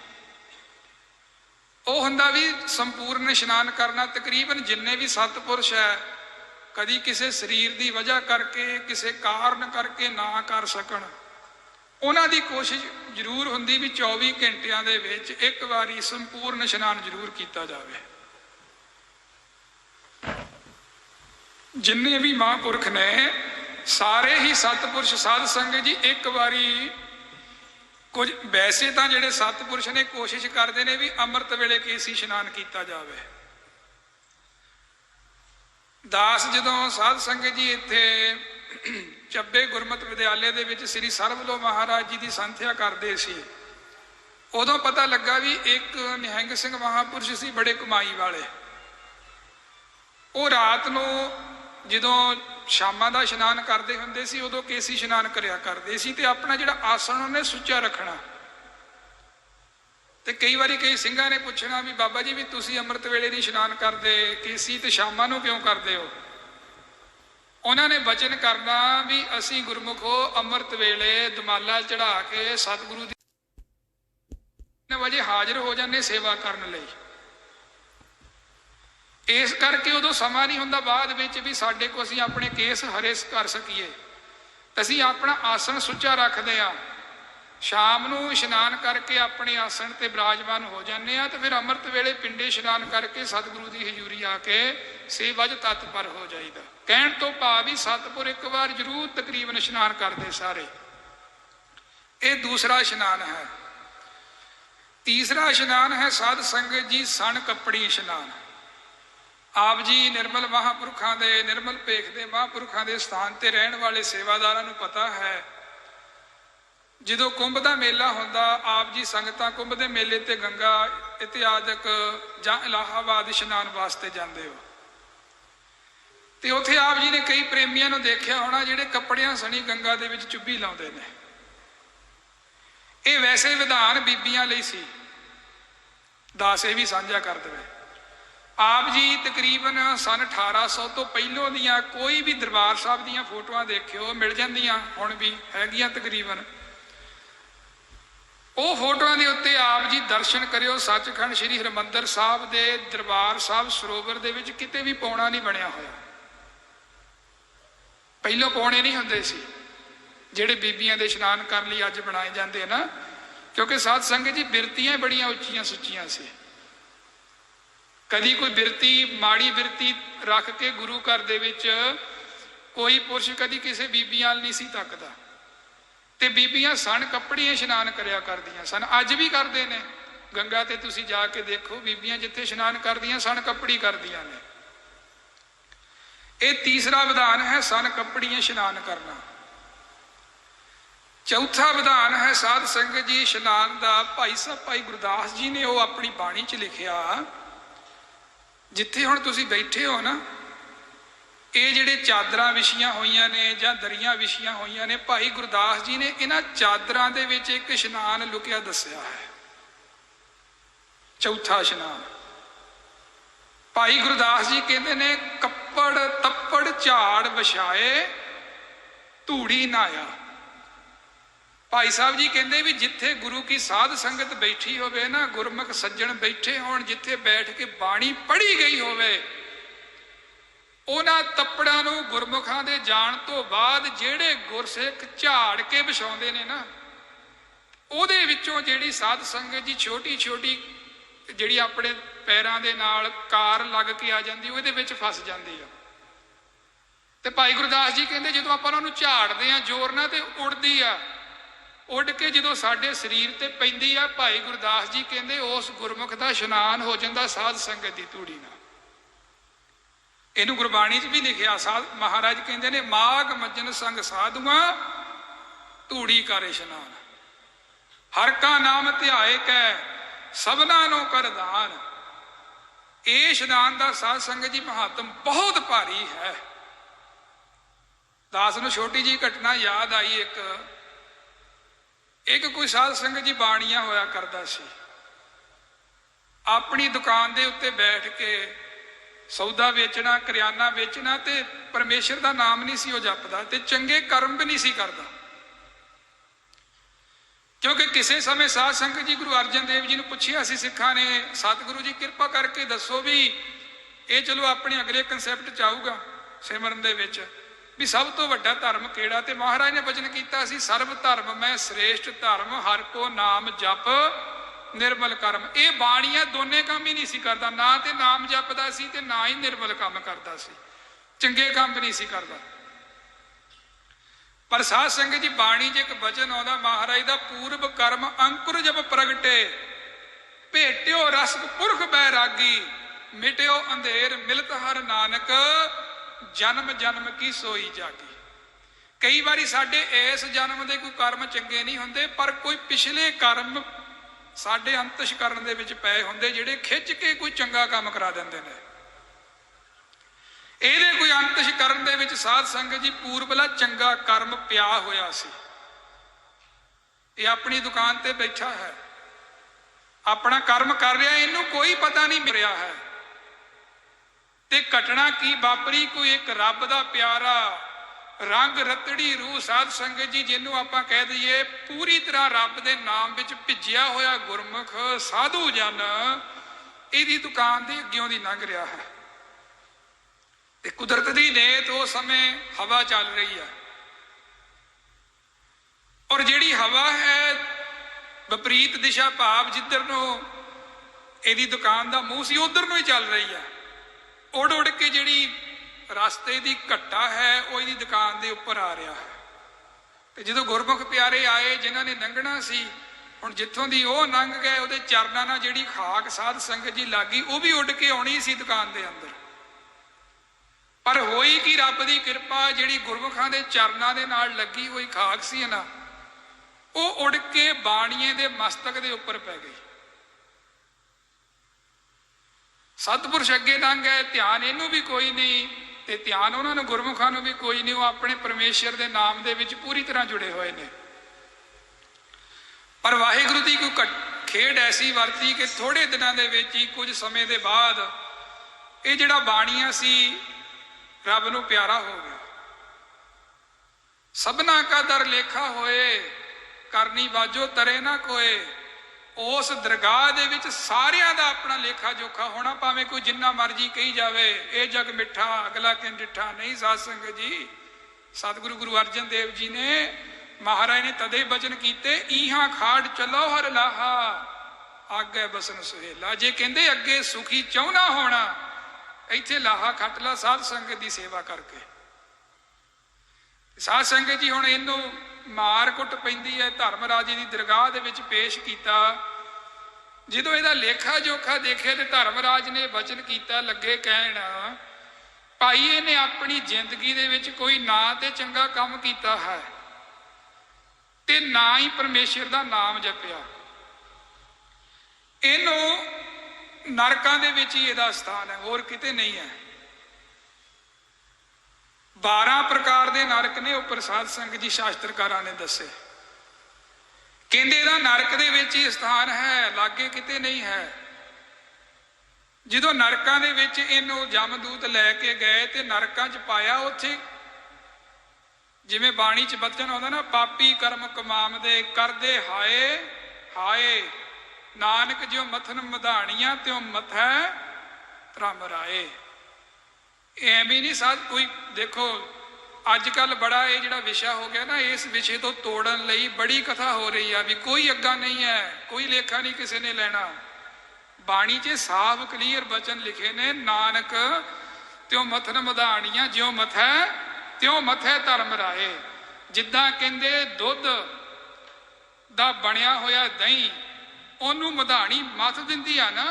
ਉਹ ਹੁੰਦਾ ਵੀ ਸੰਪੂਰਨ ਇਸ਼ਨਾਨ ਕਰਨਾ। ਤਕਰੀਬਨ ਜਿੰਨੇ ਵੀ ਸਤਪੁਰਸ਼ ਹੈ, ਕਦੀ ਕਿਸੇ ਸਰੀਰ ਦੀ ਵਜ੍ਹਾ ਕਰਕੇ, ਕਿਸੇ ਕਾਰਨ ਕਰਕੇ ਨਾ ਕਰ ਸਕਣ, ਉਹਨਾਂ ਦੀ ਕੋਸ਼ਿਸ਼ ਜ਼ਰੂਰ ਹੁੰਦੀ ਵੀ 24 ਘੰਟਿਆਂ ਦੇ ਵਿੱਚ ਇੱਕ ਵਾਰੀ ਸੰਪੂਰਨ ਇਸ਼ਨਾਨ ਜ਼ਰੂਰ ਕੀਤਾ ਜਾਵੇ। ਜਿੰਨੇ ਵੀ ਮਹਾਂਪੁਰਖ ਨੇ ਸਾਰੇ ਹੀ ਸਤਪੁਰਸ਼ ਸਾਧ ਸੰਗਤ ਜੀ ਇੱਕ ਵਾਰੀ, ਕੁਝ ਵੈਸੇ ਤਾਂ ਜਿਹੜੇ ਸਤਪੁਰਸ਼ ਨੇ ਕੋਸ਼ਿਸ਼ ਕਰਦੇ ਨੇ ਵੀ ਅੰਮ੍ਰਿਤ ਵੇਲੇ ਕੇਸੀ ਇਸ਼ਨਾਨ ਕੀਤਾ ਜਾਵੇ। ਦਾਸ ਜਦੋਂ ਸਾਧ ਸੰਗਤ ਜੀ ਇੱਥੇ ਚੱਬੇ ਗੁਰਮਤਿ ਵਿਦਿਆਲੇ ਦੇ ਵਿੱਚ ਸ੍ਰੀ ਸਰਬਲੋ ਮਹਾਰਾਜ ਜੀ ਦੀ ਸੰਥਿਆ ਕਰਦੇ ਸੀ, ਉਦੋਂ ਪਤਾ ਲੱਗਾ ਵੀ ਇੱਕ ਨਿਹੰਗ ਸਿੰਘ ਮਹਾਂਪੁਰਸ਼ ਸੀ, ਬੜੇ ਕਮਾਈ ਵਾਲੇ। ਉਹ ਰਾਤ ਨੂੰ ਜਦੋਂ ਸ਼ਾਮਾਂ ਦਾ ਇਸ਼ਨਾਨ ਕਰਦੇ ਹੁੰਦੇ ਸੀ, ਉਦੋਂ ਕੇਸੀ ਇਸ਼ਨਾਨ ਕਰਿਆ ਕਰਦੇ ਸੀ, ਤੇ ਆਪਣਾ ਜਿਹੜਾ ਆਸਣ ਉਹਨੇ ਸੁੱਚਾ ਰੱਖਣਾ। ਤੇ ਕਈ ਵਾਰੀ ਕਈ ਸਿੰਘਾਂ ਨੇ ਪੁੱਛਣਾ ਵੀ ਬਾਬਾ ਜੀ ਵੀ ਤੁਸੀਂ ਅੰਮ੍ਰਿਤ ਵੇਲੇ ਨਹੀਂ ਇਸ਼ਨਾਨ ਕਰਦੇ ਕੇਸੀ, ਤੇ ਸ਼ਾਮਾਂ ਨੂੰ ਕਿਉਂ ਕਰਦੇ ਹੋ? ਉਹਨਾਂ ਨੇ ਬਚਨ ਕਰਨਾ ਵੀ ਅਸੀਂ ਗੁਰਮੁਖੋ ਅੰਮ੍ਰਿਤ ਵੇਲੇ ਦਮਾਲਾ ਚੜਾ ਕੇ ਸਤਿਗੁਰੂ ਦੀ 3 ਵਜੇ ਹਾਜ਼ਰ ਹੋ ਜਾਂਦੇ ਸੇਵਾ ਕਰਨ ਲਈ। ਇਸ ਕਰਕੇ ਉਦੋਂ ਸਮਾਂ ਨਹੀਂ ਹੁੰਦਾ ਬਾਅਦ ਵਿੱਚ ਵੀ ਸਾਡੇ ਕੋਲ ਅਸੀਂ ਆਪਣੇ ਕੇਸ ਹਰੇ ਕਰ ਸਕੀਏ। ਅਸੀਂ ਆਪਣਾ ਆਸਣ ਸੁੱਚਾ ਰੱਖਦੇ ਹਾਂ, ਸ਼ਾਮ ਨੂੰ ਇਸ਼ਨਾਨ ਕਰਕੇ ਆਪਣੇ ਆਸਣ ਤੇ ਬਿਰਾਜਮਾਨ ਹੋ ਜਾਂਦੇ ਹਾਂ, ਤੇ ਫਿਰ ਅੰਮ੍ਰਿਤ ਵੇਲੇ ਪਿੰਡੇ ਇਸ਼ਨਾਨ ਕਰਕੇ ਸਤਿਗੁਰੂ ਦੀ ਹਜ਼ੂਰੀ ਆ ਕੇ ਸੇਵਾ 'ਚ ਤਤਪਰ ਹੋ ਜਾਈਦਾ। ਕਹਿਣ ਤੋਂ ਭਾਵ ਵੀ ਸਤਿਪੁਰ ਇੱਕ ਵਾਰ ਜ਼ਰੂਰ ਤਕਰੀਬਨ ਇਸ਼ਨਾਨ ਕਰਦੇ ਸਾਰੇ। ਇਹ ਦੂਸਰਾ ਇਸ਼ਨਾਨ ਹੈ। ਤੀਸਰਾ ਇਸ਼ਨਾਨ ਹੈ ਸਾਧ ਸੰਗਤ ਜੀ ਸਣ ਕੱਪੜੀ ਇਸ਼ਨਾਨ। ਆਪ ਜੀ ਨਿਰਮਲ ਮਹਾਂਪੁਰਖਾਂ ਦੇ, ਨਿਰਮਲ ਭੇਖ ਦੇ ਮਹਾਂਪੁਰਖਾਂ ਦੇ ਸਥਾਨ ਤੇ ਰਹਿਣ ਵਾਲੇ ਸੇਵਾਦਾਰਾਂ ਨੂੰ ਪਤਾ ਹੈ, ਜਦੋਂ ਕੁੰਭ ਦਾ ਮੇਲਾ ਹੁੰਦਾ, ਆਪ ਜੀ ਸੰਗਤਾਂ ਕੁੰਭ ਦੇ ਮੇਲੇ ਤੇ ਗੰਗਾ ਇਤਿਆਦਿਕ ਜਾਂ ਇਲਾਹਾਬਾਦ ਇਸ਼ਨਾਨ ਵਾਸਤੇ ਜਾਂਦੇ ਹੋ, ਤੇ ਉੱਥੇ ਆਪ ਜੀ ਨੇ ਕਈ ਪ੍ਰੇਮੀਆਂ ਨੂੰ ਦੇਖਿਆ ਹੋਣਾ ਜਿਹੜੇ ਕੱਪੜਿਆਂ ਸਣੀ ਗੰਗਾ ਦੇ ਵਿੱਚ ਚੁੱਭੀ ਲਾਉਂਦੇ ਨੇ। ਇਹ ਵੈਸੇ ਵਿਧਾਨ ਬੀਬੀਆਂ ਲਈ ਸੀ, ਦਾਸ ਇਹ ਵੀ ਸਾਂਝਾ ਕਰ ਦੇਵੇ। ਆਪ ਜੀ ਤਕਰੀਬਨ ਸਨ 1800 ਤੋਂ ਪਹਿਲੋਂ ਦੀਆਂ ਕੋਈ ਵੀ ਦਰਬਾਰ ਸਾਹਿਬ ਦੀਆਂ ਫੋਟੋਆਂ ਦੇਖਿਓ, ਮਿਲ ਜਾਂਦੀਆਂ, ਹੁਣ ਵੀ ਹੈਗੀਆਂ ਤਕਰੀਬਨ। ਉਹ ਫੋਟੋਆਂ ਦੇ ਉੱਤੇ ਆਪ ਜੀ ਦਰਸ਼ਨ ਕਰਿਓ, ਸੱਚਖੰਡ ਸ੍ਰੀ ਹਰਿਮੰਦਰ ਸਾਹਿਬ ਦੇ ਦਰਬਾਰ ਸਾਹਿਬ ਸਰੋਵਰ ਦੇ ਵਿੱਚ ਕਿਤੇ ਵੀ ਪੌਣਾ ਨਹੀਂ ਬਣਿਆ ਹੋਇਆ। ਪਹਿਲੋਂ ਪੌਣੇ ਨਹੀਂ ਹੁੰਦੇ ਸੀ ਜਿਹੜੇ ਬੀਬੀਆਂ ਦੇ ਇਸ਼ਨਾਨ ਕਰਨ ਲਈ ਅੱਜ ਬਣਾਏ ਜਾਂਦੇ ਆ ਨਾ, ਕਿਉਂਕਿ ਸਾਧ ਸੰਗਤ ਜੀ ਬਿਰਤੀਆਂ ਬੜੀਆਂ ਉੱਚੀਆਂ ਸੁੱਚੀਆਂ ਸੀ। कदी कोई बिरती माड़ी बिरती रख के गुरु घर दे विच कोई पुरुष कदी किसी बीबियां नहीं सी तकदा, ते बीबियां सन कपड़ियां इशनान करया करदियां सन, अज भी करदे ने। गंगा ते तुसी जाके देखो बीबियां जिथे इशनान करदियां सन कपड़ी करदियां ने। ये तीसरा विधान है सन कपड़ियां इशनान करना। चौथा विधान है साध संगत जी इशनान का। भाई साहब भाई गुरदास जी ने वो अपनी बाणी च लिखिया, जिथे हुण तुसी बैठे हो ना, ये जिहड़े चादरां विछियां होईयां ने जां दरियां विछियां होईयां ने, भाई गुरदास जी ने इन्हां चादरां दे विच एक इशनान लुकिया दस्सिया है, चौथा इशनान। भाई गुरदास जी कहते ने कपड़ तप्पड़ झाड़ विछाए धूड़ी नाया। भाई साहब जी कहते भी जिथे गुरु की साध संगत बैठी होवे ना, गुरमुख सज्जन बैठे होण, जिथे बैठ के बाणी पढ़ी गई होवे, उन्हां तप्पड़ां नूं गुरमुखां दे जाण तो बाद जिहड़े गुरसिख झाड़ के विछाउंदे ने ना, उहदे विचों जिहड़ी साध संगत जी छोटी छोटी जिहड़ी अपने पैरां दे नाल कार लग के आ जांदी, उहदे विच फस जांदी आ। ते भाई गुरदास जी कहंदे जदों आपां उहनां नूं झाड़दे आ जोर नाल ते उड़दी आ, उड़ के जो साडे शरीर ते पैंदी आ, भाई गुरदास जी कहंदे उस गुरमुख दा इशनान हो जांदा साध संगत दी धूड़ी नाल। इनू गुरबाणी च भी लिखिया, साध महाराज कहंदे ने माघ मज्जन संग साधुआ धूड़ी कर इशनान, हर का नाम ध्याए कै सबना नो कर दान। ये इशनान दा साध संगत जी महात्म बहुत भारी है। दास नूं छोटी जी घटना याद आई, एक कोई साध संगत जी बाणिया होया करदा सी, अपनी दुकान दे उत्ते बैठ के सौदा वेचना करियाना वेचना, ते परमेश्वर का नाम नहीं सी वो जपदा, ते चंगे कर्म भी नहीं सी करदा। क्योंकि किसी समय साध संगत जी गुरु अर्जन देव जी ने पूछिया सी सिखा ने, सतगुरु जी कृपा करके दसो भी ये चलो अपने अगले कंसैप्ट च आऊगा सिमरन दे विच भी सब तो वड्डा धर्म केड़ा। ते महाराज ने वचन किया सी सर्व धर्म मैं श्रेष्ठ धर्म हर को नाम जप निर्मल कर्म। ये बाणियां दोने काम ही नहीं सी करदा, ना ते नाम जपदा सी ते ना ही निर्मल काम करदा सी, चंगे काम भी नहीं सी करदा। पर साध संगत जी बाणी च एक वचन आउंदा महाराज दा, पूर्व कर्म अंकुर जब प्रगटे भेट्यो रस पुरख बैरागी, मिट्यो अंधेर मिलत हर नानक जन्म जन्म की सोई जागी। कई बारी साडे इस जन्म दे कोई कर्म चंगे नहीं हुंदे, पर कोई पिछले कर्म साडे अंतशकरण दे विच पए हुंदे जिहड़े खिच के कोई चंगा काम करा दिंदे ने। ਇਹਦੇ कोई अंतशकरण दे विच साध संगत जी पूर्वला चंगा कर्म पिया होया सी। ये अपनी दुकान ते बैठा है, अपना कर्म कर रहा, इनू कोई पता नहीं मिल रहा है। ते घटना की वापरी, कोई एक रब दा प्यारा रंग रतड़ी रूह साध संगत जी जिन्हों आपां कह दईए पूरी तरह रब दे नाम विच भिजिया होया गुरमुख साधु जन इहदी दुकान दे अग्गियों दी लंघ रहा है। कुदरत दी नेत उस समय हवा चल रही है, और जिहड़ी हवा है विपरीत दिशा भाव जिधर नो इहदी दुकान दा मूँह सी उधर नो ही चल रही है। उड़ उड़ के जिहड़ी रास्ते दी घट्टा है वो इहदी दुकान दे उपर आ रहा है। ते जदों गुरमुख प्यारे आए जिन्हां ने लंघना सी, हुण जिथों दी ओह लंघ गए उहदे चरनां नाल जिहड़ी खाक साध संगत जी लागी वो भी उड़ के आउणी सी दुकान दे अंदर। पर होई कि रब की कृपा जिहड़ी गुरमुखां दे चरनां दे नाल लगी हुई खाक सी ना, वो उड़ के बाणीए दे मस्तक दे उपर पै गई। सतपुरुष अगे लंघ गए, ध्यान इनू भी कोई नहीं ते ध्यान उन्होंने गुरमुखां नूं भी कोई नहीं, वो अपने परमेश्वर दे नाम दे विच पूरी तरह जुड़े हुए ने। पर वाहिगुरू दी कोई खेड ऐसी वरती कि थोड़े दिनां दे विच ही कुछ समय दे बाद ये जिहड़ा बाणिया सी रब नूं प्यारा हो गया। सबना का दर लेखा होए करनी बाजो तरे ना कोए। उस दरगाह दे विच सारियां दा अपना लेखा जोखा होना, भावें कोई जिन्ना मर्जी कही जावे ये जग मिठा अगला किन डिठा। नहीं साध संगत जी, सतगुरु गुरु अर्जन देव जी ने महाराज ने तदे बचन कीते, इहां खाड़ चलो हर लाहा आगे बसन सुहेला। जे कहते अगे सुखी चाहना होना, इत्थे लाहा खट ला साध संगत की सेवा करके। साध संगत जी हुण इनू मार कुट पैंदी है, धर्मराजे की दरगाह दे विच पेश किया। जो यदा लेखा जोखा देखे तो धर्मराज ने वचन किया, लगे कहण भाई इहने अपनी जिंदगी दे विच कोई ना ते चंगा काम किया है ते ना ही परमेश्वर का नाम जपिया। इनू नरकां दे विच ही इहदा स्थान है, होर किते नहीं है। 12 प्रकार के नरक ने उपर साध संगत जी शास्त्रकारां ने दसे। कहंदे इहदा नरक दे विच ही स्थान है, लागे किते नहीं है। ਜਦੋਂ ਨਰਕਾਂ ਦੇ ਵਿੱਚ ਇਹਨੂੰ ਜਮਦੂਤ ਲੈ ਕੇ ਗਏ ਤੇ ਨਰਕਾਂ 'ਚ ਪਾਇਆ, ਉੱਥੇ ਜਿਵੇਂ ਬਾਣੀ 'ਚ ਬਚਨ ਆਉਂਦਾ ਨਾ, ਪਾਪੀ ਕਰਮ ਕਮਾਮਦੇ ਕਰਦੇ ਹਾਏ ਹਾਏ, ਨਾਨਕ ਜਿਉ ਮਥਨ ਮਧਾਣੀਆਂ ਤਿਉ ਮਥੈ ਧਰਮ ਰਾਏ। ਐਵੇਂ ਨਹੀਂ ਸਾਧ ਕੋਈ ਦੇਖੋ ਅੱਜ ਕੱਲ ਬੜਾ ਇਹ ਜਿਹੜਾ ਵਿਸ਼ਾ ਹੋ ਗਿਆ ਨਾ, ਇਸ ਵਿਸ਼ੇ ਤੋਂ ਤੋੜਨ ਲਈ ਬੜੀ ਕਥਾ ਹੋ ਰਹੀ ਆ ਵੀ ਕੋਈ ਅੱਗਾ ਨਹੀਂ ਹੈ, ਕੋਈ ਲੇਖਾ ਨਹੀਂ ਕਿਸੇ ਨੇ ਲੈਣਾ। बाणी च साफ क्लीयर बचन लिखे ने, नानक त्यों मथन मधाणियां ज्यों मथै त्यों मथै धर्म राए। जिद्दां कहंदे दुध दा बनिया होया दही ओनू मधाणी मथ दिंदी आ ना,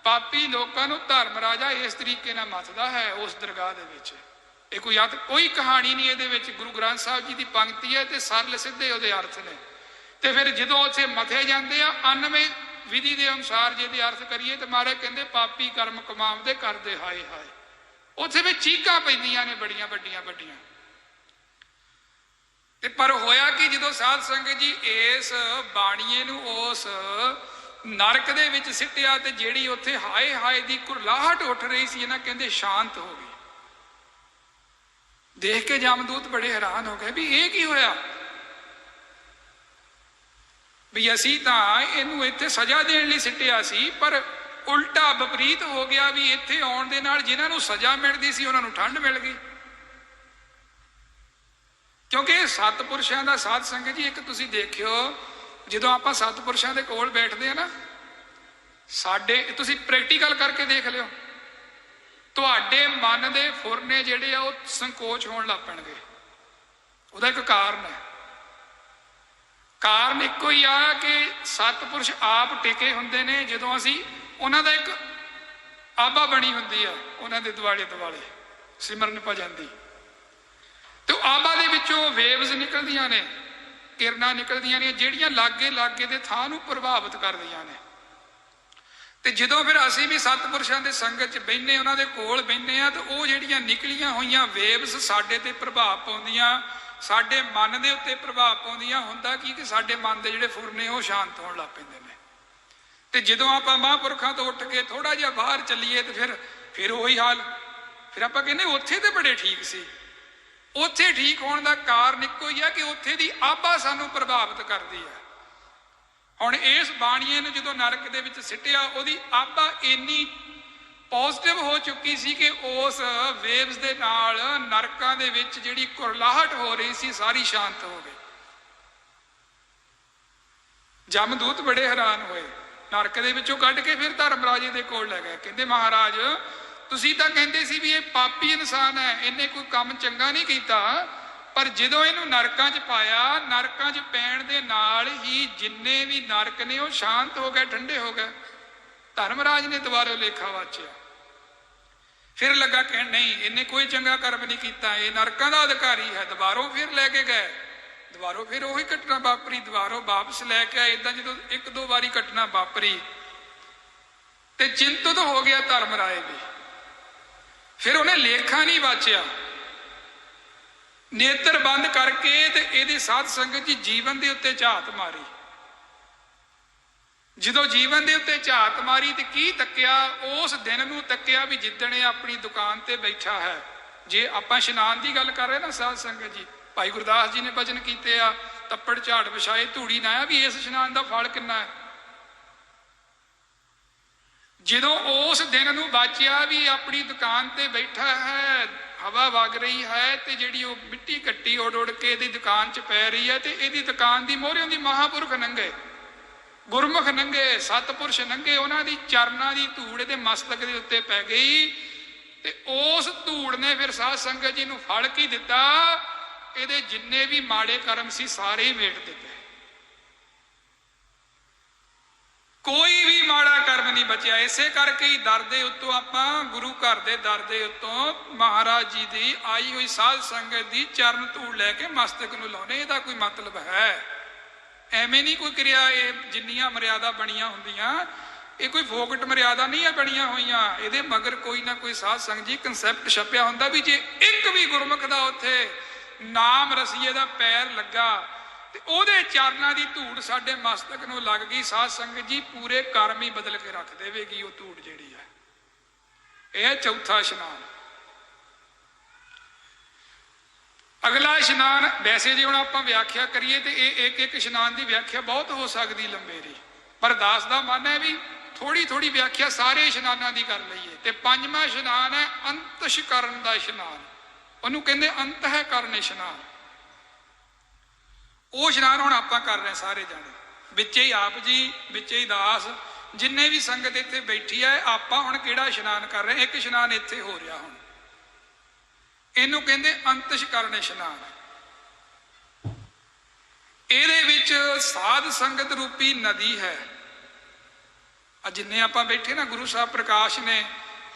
पापी लोकां नूं धर्म राजा इस तरीके नाल मथदा है उस दरगाह दे विच। ये कोई कहानी नहीं, इहदे विच गुरु ग्रंथ साहिब जी की पंक्ति है ते सरल सीधे उहदे अर्थ ने। ते फिर जदों उत्थे मथे जांदे आ अनवे विधि के अनुसार जे अर्थ करिए तो मारे कहते पापी कर्म कमावदे करदे हाय हाय। उत्थे भी चीकां पैंदियां ने बड़ियां वड्डियां वड्डियां। ते पर होया कि जदों साध संगत जी इस बाणीए नूं उस नरक दे विच सिੱਟਿਆ ते जिहड़ी उत्थे हाय हाय दी कुरलाहट उठ रही सी ना, कहंदे शांत हो गई। देख के जमदूत बड़े हैरान हो गए भी ये की होया, भी असी तो इनू इत्थे सजा देने लई सिੱਟਿਆ सी, पर उल्टा विपरीत हो गया भी इत्थे आउण दे नाल जिन्हां नूं सजा मिलदी सी उन्हां नूं ठंड मिल गई। क्योंकि सतपुरुषां दा साध संगत जी एक तुसीं देखियो, जदों आपां सतपुरुषां दे कोल बैठदे आ ना, साडे तुसीं प्रैक्टिकल करके देख लिओ, तुहाडे मन दे फुरने जिहड़े आ ओह संकोच होण लग पैणगे। ਉਹਦਾ एक कारण है। कारण एको ही आ कि सतपुरुष आप टिके हुंदे ने, जदों असी उन्हां दा एक आबा बनी हुंदी है उन्हां दे दुआले दुआले सिमरन भजन दी, तो आबा दे विचों वेव्स निकलदियां ने, किरणां निकलदियां ने जिहड़ियां लागे लागे दे थां नूं प्रभावित करदियां ने। ते जदों फिर असी भी सतपुरुषां दे संगत च बहिने, उन्हां दे कोल बहिने आ, तो वो जिहड़ियां निकलियां होईयां वेव्स साडे ते प्रभाव पाउंदियां, साडे मन दे उत्ते प्रभाव पाउंदियां। हुंदा की कि साडे मन दे जिहड़े फुरने वो शांत होण लग पैंदे ने। ते जदों आपां महापुरखां तो उठ के थोड़ा जिहा बाहर चलीए तो फिर उही हाल। फिर आपां कहंदे उत्थे ते बड़े ठीक सी। उत्थे ठीक होण दा कारण इक्को ही है कि उत्थे दी आबा सानूं प्रभावित करदी है। हुण इस बाणीए नूं जदों नरक दे विच सिੱਟਿਆ, ਉਹਦੀ आबा इन्नी पॉजिटिव हो चुकी सी कि उस वेव्स दे नाल नरकां दे विच जिहड़ी कुरलाहट हो रही सी सारी शांत हो गई। जमदूत बड़े हैरान होए, नरक दे विचों कढ के फिर धर्मराजे दे कोल ले गए। कहंदे महाराज तुसीं तां कहंदे सी भी ये पापी इंसान है, इन्हें कोई काम चंगा नहीं कीता, पर जदों इहनूं नरकां च पाया, नरकां च पैण दे नाल ही जिन्ने भी नरक ने वो शांत हो गए, ठंडे हो गए। धर्मराज ने दोबारा लेखा वाचिया, फिर लगा कहण नहीं इन्हें कोई चंगा कर्म नहीं किया, ये नरकां दा अधिकारी है। दोबारों फिर लैके गए, दोबारों फिर उही घटना वापरी, दोबारों वापस लैके आए। इदां जदों एक दो बारी घटना वापरी ते चिंतित हो गया धर्मराज भी। फिर उन्हें लेखा नहीं वाचिया, नेत्र बंद करके ते इहदी साध संगत जी जीवन के उत्ते झात मारी। जदों जीवन के उत्ते झात मारी तो की तक्या, उस दिन नूं तक्या भी जिद्दण अपनी दुकान ते बैठा है। जे आपां इशनान की गल कर रहे ना साध संगत जी, भाई गुरदास जी ने भजन कीते आ, तप्पड़ झाड़ विछाए धूड़ी ना आया, भी इस इशनान का फल किन्ना है। जदों उस दिन नूं बाचिया भी अपनी दुकान ते बैठा है, हवा वग रही है, तो जिहड़ी वो मिट्टी कट्टी उड़ उड़ के इहदी दुकान च पै रही है, तो इहदी दुकान की मोहरे दी महापुरख नंगे ਗੁਰਮੁਖ ਨੰਗੇ, ਸਤਪੁਰਸ਼ ਨੰਗੇ, ਉਹਨਾਂ ਦੀ ਚਰਨਾਂ ਦੀ ਧੂੜ ਦੇ ਮਸਤਕ ਦੇ ਉੱਤੇ ਪੈ ਗਈ ਤੇ ਉਸ ਧੂੜ ਨੇ ਫਿਰ ਸਾਧ ਸੰਗਤ ਜੀ ਨੂੰ ਫਲ ਕੀ ਦਿੱਤਾ? ਇਹਦੇ ਜਿੰਨੇ ਵੀ ਮਾੜੇ ਕਰਮ ਸੀ ਸਾਰੇ ਹੀ ਮੇਟ ਦਿੱਤੇ। ਕੋਈ ਵੀ ਮਾੜਾ ਕਰਮ ਨਹੀਂ ਬਚਿਆ। ਇਸੇ ਕਰਕੇ ਹੀ ਦਰ ਦੇ ਉੱਤੋਂ ਆਪਾਂ ਗੁਰੂ ਘਰ ਦੇ ਦਰ ਦੇ ਉੱਤੋਂ ਮਹਾਰਾਜ ਜੀ ਦੀ ਆਈ ਹੋਈ ਸਾਧ ਸੰਗਤ ਦੀ ਚਰਨ ਧੂੜ ਲੈ ਕੇ ਮਸਤਕ ਨੂੰ ਲਾਉਣੇ। ਇਹਦਾ ਕੋਈ ਮਤਲਬ ਹੈ? ਐਵੇਂ ਨਹੀਂ ਕੋਈ ਕਿਰਿਆ। ਇਹ ਜਿੰਨੀਆਂ ਮਰਿਆਦਾ ਬਣੀਆਂ ਹੁੰਦੀਆਂ, ਇਹ ਕੋਈ ਫੋਕਟ ਮਰਿਆਦਾ ਨਹੀਂ ਹੈ ਬਣੀਆਂ ਹੋਈਆਂ। ਇਹਦੇ ਮਗਰ ਕੋਈ ਨਾ ਕੋਈ ਸਾਧ ਸੰਗਤ ਜੀ ਕਨਸੈਪਟ ਛਪਿਆ ਹੁੰਦਾ ਵੀ ਜੇ ਇੱਕ ਵੀ ਗੁਰਮੁਖ ਦਾ ਉੱਥੇ ਨਾਮ ਰਸੀਏ ਦਾ ਪੈਰ ਲੱਗਾ ਤੇ ਉਹਦੇ ਚਰਨਾਂ ਦੀ ਧੂੜ ਸਾਡੇ ਮਸਤਕ ਨੂੰ ਲੱਗ ਗਈ, ਸਾਧ ਸੰਗਤ ਜੀ ਪੂਰੇ ਕਰਮ ਹੀ ਬਦਲ ਕੇ ਰੱਖ ਦੇਵੇਗੀ ਉਹ ਧੂੜ ਜਿਹੜੀ ਹੈ। ਇਹ ਹੈ ਚੌਥਾ ਇਸ਼ਨਾਨ। ਅਗਲਾ ਇਸ਼ਨਾਨ, ਵੈਸੇ ਜੇ ਹੁਣ ਆਪਾਂ ਵਿਆਖਿਆ ਕਰੀਏ ਤੇ ਇਹ ਇੱਕ ਇੱਕ ਇਸ਼ਨਾਨ ਦੀ ਵਿਆਖਿਆ ਬਹੁਤ ਹੋ ਸਕਦੀ ਲੰਬੇਰੀ, ਪਰ ਦਾਸ ਦਾ ਮਨ ਹੈ ਵੀ ਥੋੜੀ ਥੋੜੀ ਵਿਆਖਿਆ ਸਾਰੇ ਇਸ਼ਨਾਨਾਂ ਦੀ ਕਰ ਲਈਏ। ਤੇ ਪੰਜਵਾਂ ਇਸ਼ਨਾਨ ਹੈ ਅੰਤਸ਼ਕਰਨ ਦਾ ਇਸ਼ਨਾਨ। ਉਹਨੂੰ ਕਹਿੰਦੇ ਅੰਤ ਹੈ ਕਰਨ ਇਸ਼ਨਾਨ। ਉਹ ਇਸ਼ਨਾਨ ਹੁਣ ਆਪਾਂ ਕਰ ਰਹੇ ਸਾਰੇ ਜਾਣੇ, ਵਿੱਚੇ ਹੀ ਆਪ ਜੀ, ਵਿੱਚੇ ਹੀ ਦਾਸ, ਜਿੰਨੇ ਵੀ ਸੰਗਤ ਇੱਥੇ ਬੈਠੀ ਹੈ। ਆਪਾਂ ਹੁਣ ਕਿਹੜਾ ਇਸ਼ਨਾਨ ਕਰ ਰਹੇ? ਇੱਕ ਇਸ਼ਨਾਨ ਇੱਥੇ ਹੋ ਰਿਹਾ ਹੁਣ, ਇਹਨੂੰ ਕਹਿੰਦੇ ਅੰਤਸ਼ਕਰਨ ਇਸ਼ਨਾਨ। ਇਹਦੇ ਵਿੱਚ ਸਾਧ ਸੰਗਤ ਰੂਪੀ ਨਦੀ ਹੈ। ਜਿੰਨੇ ਆਪਾਂ ਬੈਠੇ ਨਾ, ਗੁਰੂ ਸਾਹਿਬ ਪ੍ਰਕਾਸ਼ ਨੇ,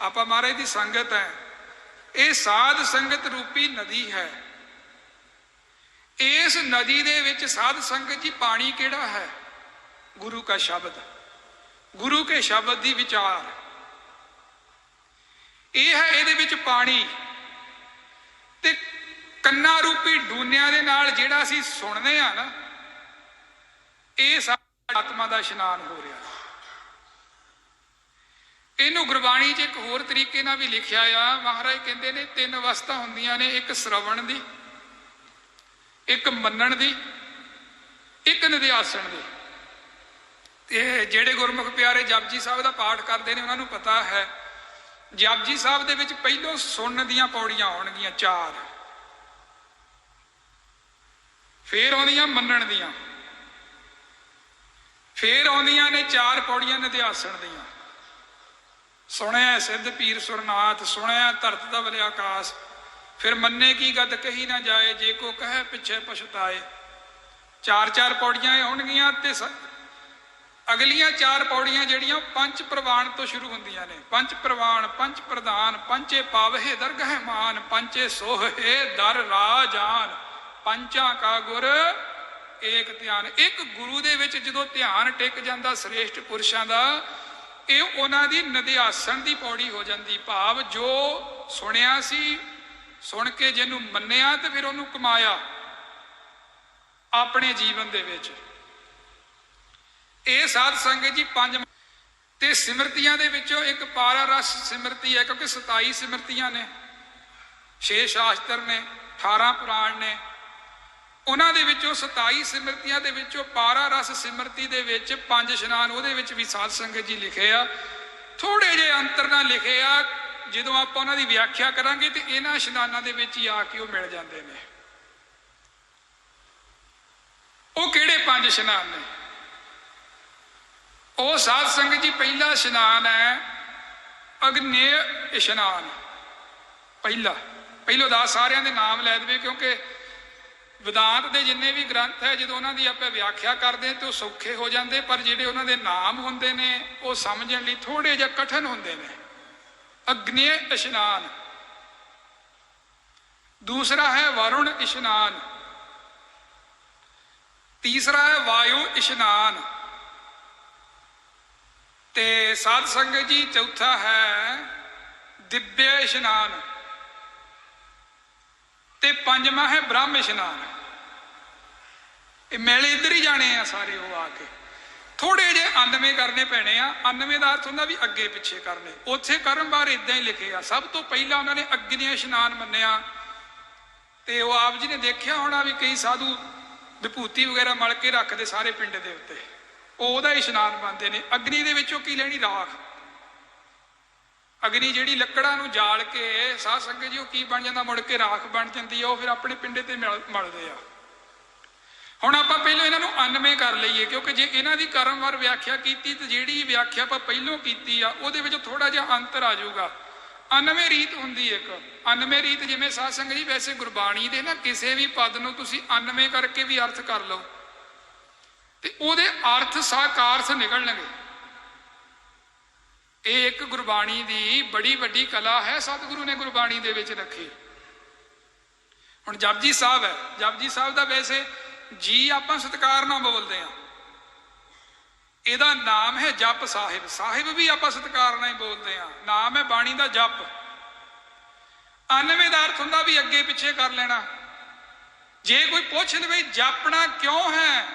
ਆਪਾਂ ਮਹਾਰਾਜ ਦੀ ਸੰਗਤ ਹੈ। ਇਹ ਸਾਧ ਸੰਗਤ ਰੂਪੀ ਨਦੀ ਹੈ। ਇਸ ਨਦੀ ਦੇ ਵਿੱਚ ਸਾਧ ਸੰਗਤ ਜੀ ਪਾਣੀ ਕਿਹੜਾ ਹੈ? ਗੁਰੂ ਕਾ ਸ਼ਬਦ, ਗੁਰੂ ਕੇ ਸ਼ਬਦ ਦੀ ਵਿਚਾਰ ਇਹ ਹੈ। ਇਹਦੇ ਵਿੱਚ ਪਾਣੀ ਤੇ ਕੰਨਾਂ ਰੂਪੀ ਡੂਨਿਆਂ ਦੇ ਨਾਲ ਜਿਹੜਾ ਅਸੀਂ ਸੁਣਦੇ ਆ ਨਾ, ਇਹ ਸਾਡੀ ਆਤਮਾ ਦਾ ਇਸ਼ਨਾਨ ਹੋ ਰਿਹਾ। ਇਹਨੂੰ ਗੁਰਬਾਣੀ 'ਚ ਇੱਕ ਹੋਰ ਤਰੀਕੇ ਨਾਲ ਵੀ ਲਿਖਿਆ ਆ। ਮਹਾਰਾਜ ਕਹਿੰਦੇ ਨੇ ਤਿੰਨ ਅਵਸਥਾ ਹੁੰਦੀਆਂ ਨੇ, ਇੱਕ ਸ਼ਰਵਣ ਦੀ, ਇੱਕ ਮੰਨਣ ਦੀ, ਇੱਕ ਨਿਧਿਆਸਣ ਦੀ। ਤੇ ਜਿਹੜੇ ਗੁਰਮੁਖ ਪਿਆਰੇ ਜਪਜੀ ਸਾਹਿਬ ਦਾ ਪਾਠ ਕਰਦੇ ਨੇ ਉਹਨਾਂ ਨੂੰ ਪਤਾ ਹੈ, ਜਪਜੀ ਸਾਹਿਬ ਦੇ ਵਿੱਚ ਪਹਿਲੋਂ ਸੁਣਨ ਦੀਆਂ ਪੌੜੀਆਂ ਆਉਣਗੀਆਂ 4, ਫੇਰ ਆਉਂਦੀਆਂ ਮੰਨਣ ਦੀਆਂ, ਫੇਰ ਆਉਂਦੀਆਂ ਨੇ 4 ਪੌੜੀਆਂ ਨਿਧਿਆਸਣ ਦੀਆਂ। ਸੁਣਿਆ ਸਿੱਧ ਪੀਰ ਸੁਰਨਾਥ, ਸੁਣਿਆ ਧਰਤ ਧਵਲ ਆਕਾਸ਼, ਫਿਰ ਮੰਨੇ ਕੀ ਗਤ ਕਹੀ ਨਾ ਜਾਏ, ਜੇ ਕੋ ਕਹੇ ਪਿੱਛੇ ਪਛਤਾਏ। 4-4 ਪੌੜੀਆਂ ਇਹ ਆਉਣਗੀਆਂ। ਤੇ ਅਗਲੀਆਂ 4 ਪੌੜੀਆਂ ਜਿਹੜੀਆਂ ਪੰਜ ਪ੍ਰਵਾਨ ਤੋਂ ਸ਼ੁਰੂ ਹੁੰਦੀਆਂ ਨੇ। ਪੰਜ ਪ੍ਰਵਾਨ, ਪੰਜ ਪ੍ਰਧਾਨ, ਪੰਚੇ ਪਾਵਹਿ ਦਰਗਹਿ ਮਾਨ, ਪੰਚੇ ਸੋਹੇ ਦਰ ਰਾਜਾਨ, ਪੰਚਾਂ ਕਾ ਗੁਰ ਏਕ ਧਿਆਨ। ਇੱਕ ਗੁਰੂ ਦੇ ਵਿੱਚ ਜਦੋਂ ਧਿਆਨ ਟਿਕ ਜਾਂਦਾ ਸ੍ਰੇਸ਼ਟ ਪੁਰਸ਼ਾਂ ਦਾ, ਇਹ ਉਹਨਾਂ ਦੀ ਨਿਧਿਆਸਣ ਦੀ ਪੌੜੀ ਹੋ ਜਾਂਦੀ। ਭਾਵ ਜੋ ਸੁਣਿਆ ਸੀ, ਸੁਣ ਕੇ ਜਿਹਨੂੰ ਮੰਨਿਆ ਤੇ ਫਿਰ ਉਹਨੂੰ ਕਮਾਇਆ ਆਪਣੇ ਜੀਵਨ ਦੇ ਵਿੱਚ। ਇਹ ਸਾਧ ਸੰਗਤ ਜੀ 5 ਤੇ ਸਿਮਰਤੀਆਂ ਦੇ ਵਿੱਚੋਂ ਇੱਕ ਪਾਰਾ ਰਸ ਸਿਮਰਤੀ ਹੈ, ਕਿਉਂਕਿ 27 ਸਿਮਰਤੀਆਂ ਨੇ, 6 ਸ਼ਾਸਤਰ ਨੇ, 18 ਪੁਰਾਣ ਨੇ। ਉਹਨਾਂ ਦੇ ਵਿੱਚੋਂ 27 ਸਿਮਰਤੀਆਂ ਦੇ ਵਿੱਚੋਂ ਪਾਰਾ ਰਸ ਸਿਮਰਤੀ ਦੇ ਵਿੱਚ 5 ਇਸ਼ਨਾਨ ਉਹਦੇ ਵਿੱਚ ਵੀ ਸਾਧ ਸੰਗਤ ਜੀ ਲਿਖੇ ਆ। ਥੋੜੇ ਜਿਹੇ ਅੰਤਰ ਨਾਲ ਲਿਖੇ ਆ। ਜਦੋਂ ਆਪਾਂ ਉਹਨਾਂ ਦੀ ਵਿਆਖਿਆ ਕਰਾਂਗੇ ਤੇ ਇਹਨਾਂ ਇਸ਼ਨਾਨਾਂ ਦੇ ਵਿੱਚ ਹੀ ਆ ਕੇ ਉਹ ਮਿਲ ਜਾਂਦੇ ਨੇ। ਉਹ ਕਿਹੜੇ 5 ਇਸ਼ਨਾਨ ਨੇ? ਉਹ ਸਾਧ ਸੰਗਤ ਜੀ ਪਹਿਲਾ ਇਸ਼ਨਾਨ ਹੈ ਅਗਨੇਯ ਇਸ਼ਨਾਨ। ਪਹਿਲੋਂ ਦਾ ਸਾਰਿਆਂ ਦੇ ਨਾਮ ਲੈ ਦੇਵੇ, ਕਿਉਂਕਿ ਵਿਦਾਂਤ ਦੇ ਜਿੰਨੇ ਵੀ ਗ੍ਰੰਥ ਹੈ ਜਦੋਂ ਉਹਨਾਂ ਦੀ ਆਪਾਂ ਵਿਆਖਿਆ ਕਰਦੇ ਹਾਂ ਤੇ ਉਹ ਸੌਖੇ ਹੋ ਜਾਂਦੇ, ਪਰ ਜਿਹੜੇ ਉਹਨਾਂ ਦੇ ਨਾਮ ਹੁੰਦੇ ਨੇ ਉਹ ਸਮਝਣ ਲਈ ਥੋੜੇ ਜਿਹਾ ਕਠਿਨ ਹੁੰਦੇ ਨੇ। ਅਗਨੇਯ ਇਸ਼ਨਾਨ। ਦੂਸਰਾ ਹੈ ਵਰੁਣ ਇਸ਼ਨਾਨ। ਤੀਸਰਾ ਹੈ ਵਾਯੂ ਇਸ਼ਨਾਨ। ਤੇ ਸਾਧ ਸੰਗਤ ਜੀ ਚੌਥਾ ਹੈ ਦਿਵਯ ਇਸ਼ਨਾਨ। ਤੇ ਪੰਜਵਾਂ ਹੈ ਬ੍ਰਹਮ ਇਸ਼ਨਾਨ। ਇਹ ਮੇਲੇ ਇੱਧਰ ਹੀ ਜਾਣੇ ਆ ਸਾਰੇ। ਉਹ ਆ ਕੇ ਥੋੜੇ ਜਿਹੇ 99 ਕਰਨੇ ਪੈਣੇ ਆ। 99 ਦਾ ਅਰਥ ਹੁੰਦਾ ਵੀ ਅੱਗੇ ਪਿੱਛੇ ਕਰਨੇ। ਉੱਥੇ ਕਰਮ ਬਾਰੇ ਇਦਾਂ ਹੀ ਲਿਖੇ ਆ। ਸਭ ਤੋਂ ਪਹਿਲਾਂ ਉਹਨਾਂ ਨੇ ਅਗਨੀ ਇਸ਼ਨਾਨ ਮੰਨਿਆ। ਤੇ ਉਹ ਆਪ ਜੀ ਨੇ ਦੇਖਿਆ ਹੋਣਾ ਵੀ ਕਈ ਸਾਧੂ ਵਿਭੂਤੀ ਵਗੈਰਾ ਮਲ ਕੇ ਰੱਖਦੇ ਸਾਰੇ ਪਿੰਡ ਦੇ ਉੱਤੇ, ਉਹਦਾ ਇਸ਼ਨਾਨ ਮੰਨਦੇ ਨੇ। ਅਗਨੀ ਦੇ ਵਿੱਚੋਂ ਕੀ ਲੈਣੀ? ਰਾਖ। ਅਗਨੀ ਜਿਹੜੀ ਲੱਕੜਾਂ ਨੂੰ ਜਾਲ ਕੇ ਸਾਧ ਸੰਗਤ ਜੀ ਉਹ ਕੀ ਬਣ ਜਾਂਦਾ? ਮੁੜ ਕੇ ਰਾਖ ਬਣ ਜਾਂਦੀ ਆ। ਉਹ ਫਿਰ ਆਪਣੇ ਪਿੰਡੇ ਤੇ ਮਲਦੇ ਆ। ਹੁਣ ਆਪਾਂ ਪਹਿਲਾਂ ਇਹਨਾਂ ਨੂੰ ਅਨਵੇਂ ਕਰ ਲਈਏ, ਕਿਉਂਕਿ ਜੇ ਇਹਨਾਂ ਦੀ ਕਰਮਵਾਰ ਵਿਆਖਿਆ ਕੀਤੀ ਤੇ ਜਿਹੜੀ ਵਿਆਖਿਆ ਆਪਾਂ ਪਹਿਲੋਂ ਕੀਤੀ ਆ ਉਹਦੇ ਵਿੱਚ ਥੋੜਾ ਜਿਹਾ ਅੰਤਰ ਆ ਜਾਊਗਾ। ਅਨਵੇਂ ਰੀਤ ਹੁੰਦੀ ਇੱਕ, ਅਨਵੇਂ ਰੀਤ ਜਿਵੇਂ ਸਾਧ ਸੰਗਤ ਜੀ ਵੈਸੇ ਗੁਰਬਾਣੀ ਦੇ ਨਾ ਕਿਸੇ ਵੀ ਪਦ ਨੂੰ ਤੁਸੀਂ ਅਨਵੇਂ ਕਰਕੇ ਵੀ ਅਰਥ ਕਰ ਲਓ ਤੇ ਉਹਦੇ ਅਰਥ ਸਾਕਾਰਥ ਨਿਕਲਣਗੇ। ਇਹ ਇੱਕ ਗੁਰਬਾਣੀ ਦੀ ਬੜੀ ਵੱਡੀ ਕਲਾ ਹੈ, ਸਤਿਗੁਰੂ ਨੇ ਗੁਰਬਾਣੀ ਦੇ ਵਿੱਚ ਰੱਖੀ। ਹੁਣ ਜਪਜੀ ਸਾਹਿਬ ਹੈ, ਜਪਜੀ ਸਾਹਿਬ ਦਾ ਵੈਸੇ ਜੀ ਆਪਾਂ ਸਤਿਕਾਰ ਨਾਲ ਬੋਲਦੇ ਆ, ਇਹਦਾ ਨਾਮ ਹੈ ਜਪ ਸਾਹਿਬ। ਸਾਹਿਬ ਵੀ ਆਪਾਂ ਸਤਿਕਾਰ ਨਾਲ ਹੀ ਬੋਲਦੇ ਆ, ਨਾਮ ਹੈ ਬਾਣੀ ਦਾ ਜਪ। ਅਨਵੇਂ ਦਾ ਅਰਥ ਹੁੰਦਾ ਵੀ ਅੱਗੇ ਪਿੱਛੇ ਕਰ ਲੈਣਾ। ਜੇ ਕੋਈ ਪੁੱਛ ਲਵੇ ਜਪਣਾ ਕਿਉਂ ਹੈ,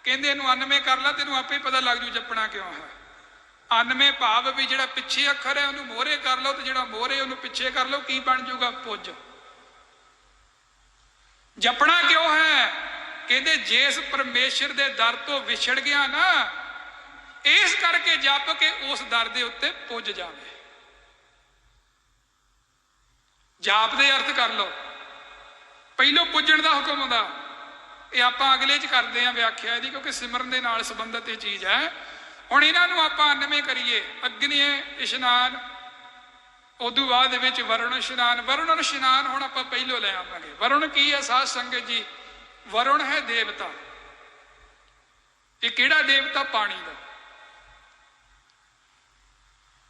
ਕਹਿੰਦੇ ਇਹਨੂੰ ਅਨਵੇਂ ਕਰ ਲਾ, ਤੈਨੂੰ ਆਪੇ ਪਤਾ ਲੱਗ ਜੂ ਜਪਣਾ ਕਿਉਂ ਹੈ। ਅਨਵੇਂ ਭਾਵ ਵੀ ਜਿਹੜਾ ਪਿੱਛੇ ਅੱਖਰ ਹੈ ਉਹਨੂੰ ਮੋਹਰੇ ਕਰ ਲਓ ਤੇ ਜਿਹੜਾ ਮੋਹਰੇ ਉਹਨੂੰ ਪਿੱਛੇ ਕਰ ਲਓ, ਕੀ ਬਣ ਜੂਗਾ? ਪੁੱਜ। ਜਪਣਾ ਕਿਉਂ ਹੈ? ਕਹਿੰਦੇ ਜਿਸ ਪਰਮੇਸ਼ਰ ਦੇ ਦਰ ਤੋਂ ਵਿਛੜ ਗਿਆ ਨਾ, ਇਸ ਕਰਕੇ ਜਪ ਕੇ ਉਸ ਦਰ ਦੇ ਉੱਤੇ ਪੁੱਜ ਜਾਵੇ। ਜਾਪ ਦੇ ਅਰਥ ਕਰ ਲਓ, ਪਹਿਲੋਂ ਪੁੱਜਣ ਦਾ ਹੁਕਮ ਹੁੰਦਾ। ਇਹ ਆਪਾਂ ਅਗਲੇ ਚ ਕਰਦੇ ਆਂ ਵਿਆਖਿਆ ਇਹਦੀ, ਕਿਉਂਕਿ ਸਿਮਰਨ ਦੇ ਨਾਲ ਸੰਬੰਧਿਤ ਇਹ ਚੀਜ਼ ਹੈ। ਹੁਣ ਇਹਨਾਂ ਨੂੰ ਆਪਾਂ ਅਨਵੇਂ ਕਰੀਏ। ਅਗਨੀ ਇਸ਼ਨਾਨ, ਉਦੋਂ ਬਾਅਦ ਦੇ ਵਿੱਚ ਵਰੁਣ ਇਸ਼ਨਾਨ। ਵਰੁਣ ਇਸ਼ਨਾਨ ਹੁਣ ਆਪਾਂ ਪਹਿਲੋਂ ਲੈ ਆਵਾਂਗੇ। ਵਰੁਣ ਕੀ ਹੈ ਸਾਧ ਸੰਗਤ ਜੀ? ਵਰੁਣ ਹੈ ਦੇਵਤਾ। ਇਹ ਕਿਹੜਾ ਦੇਵਤਾ? ਪਾਣੀ ਦਾ।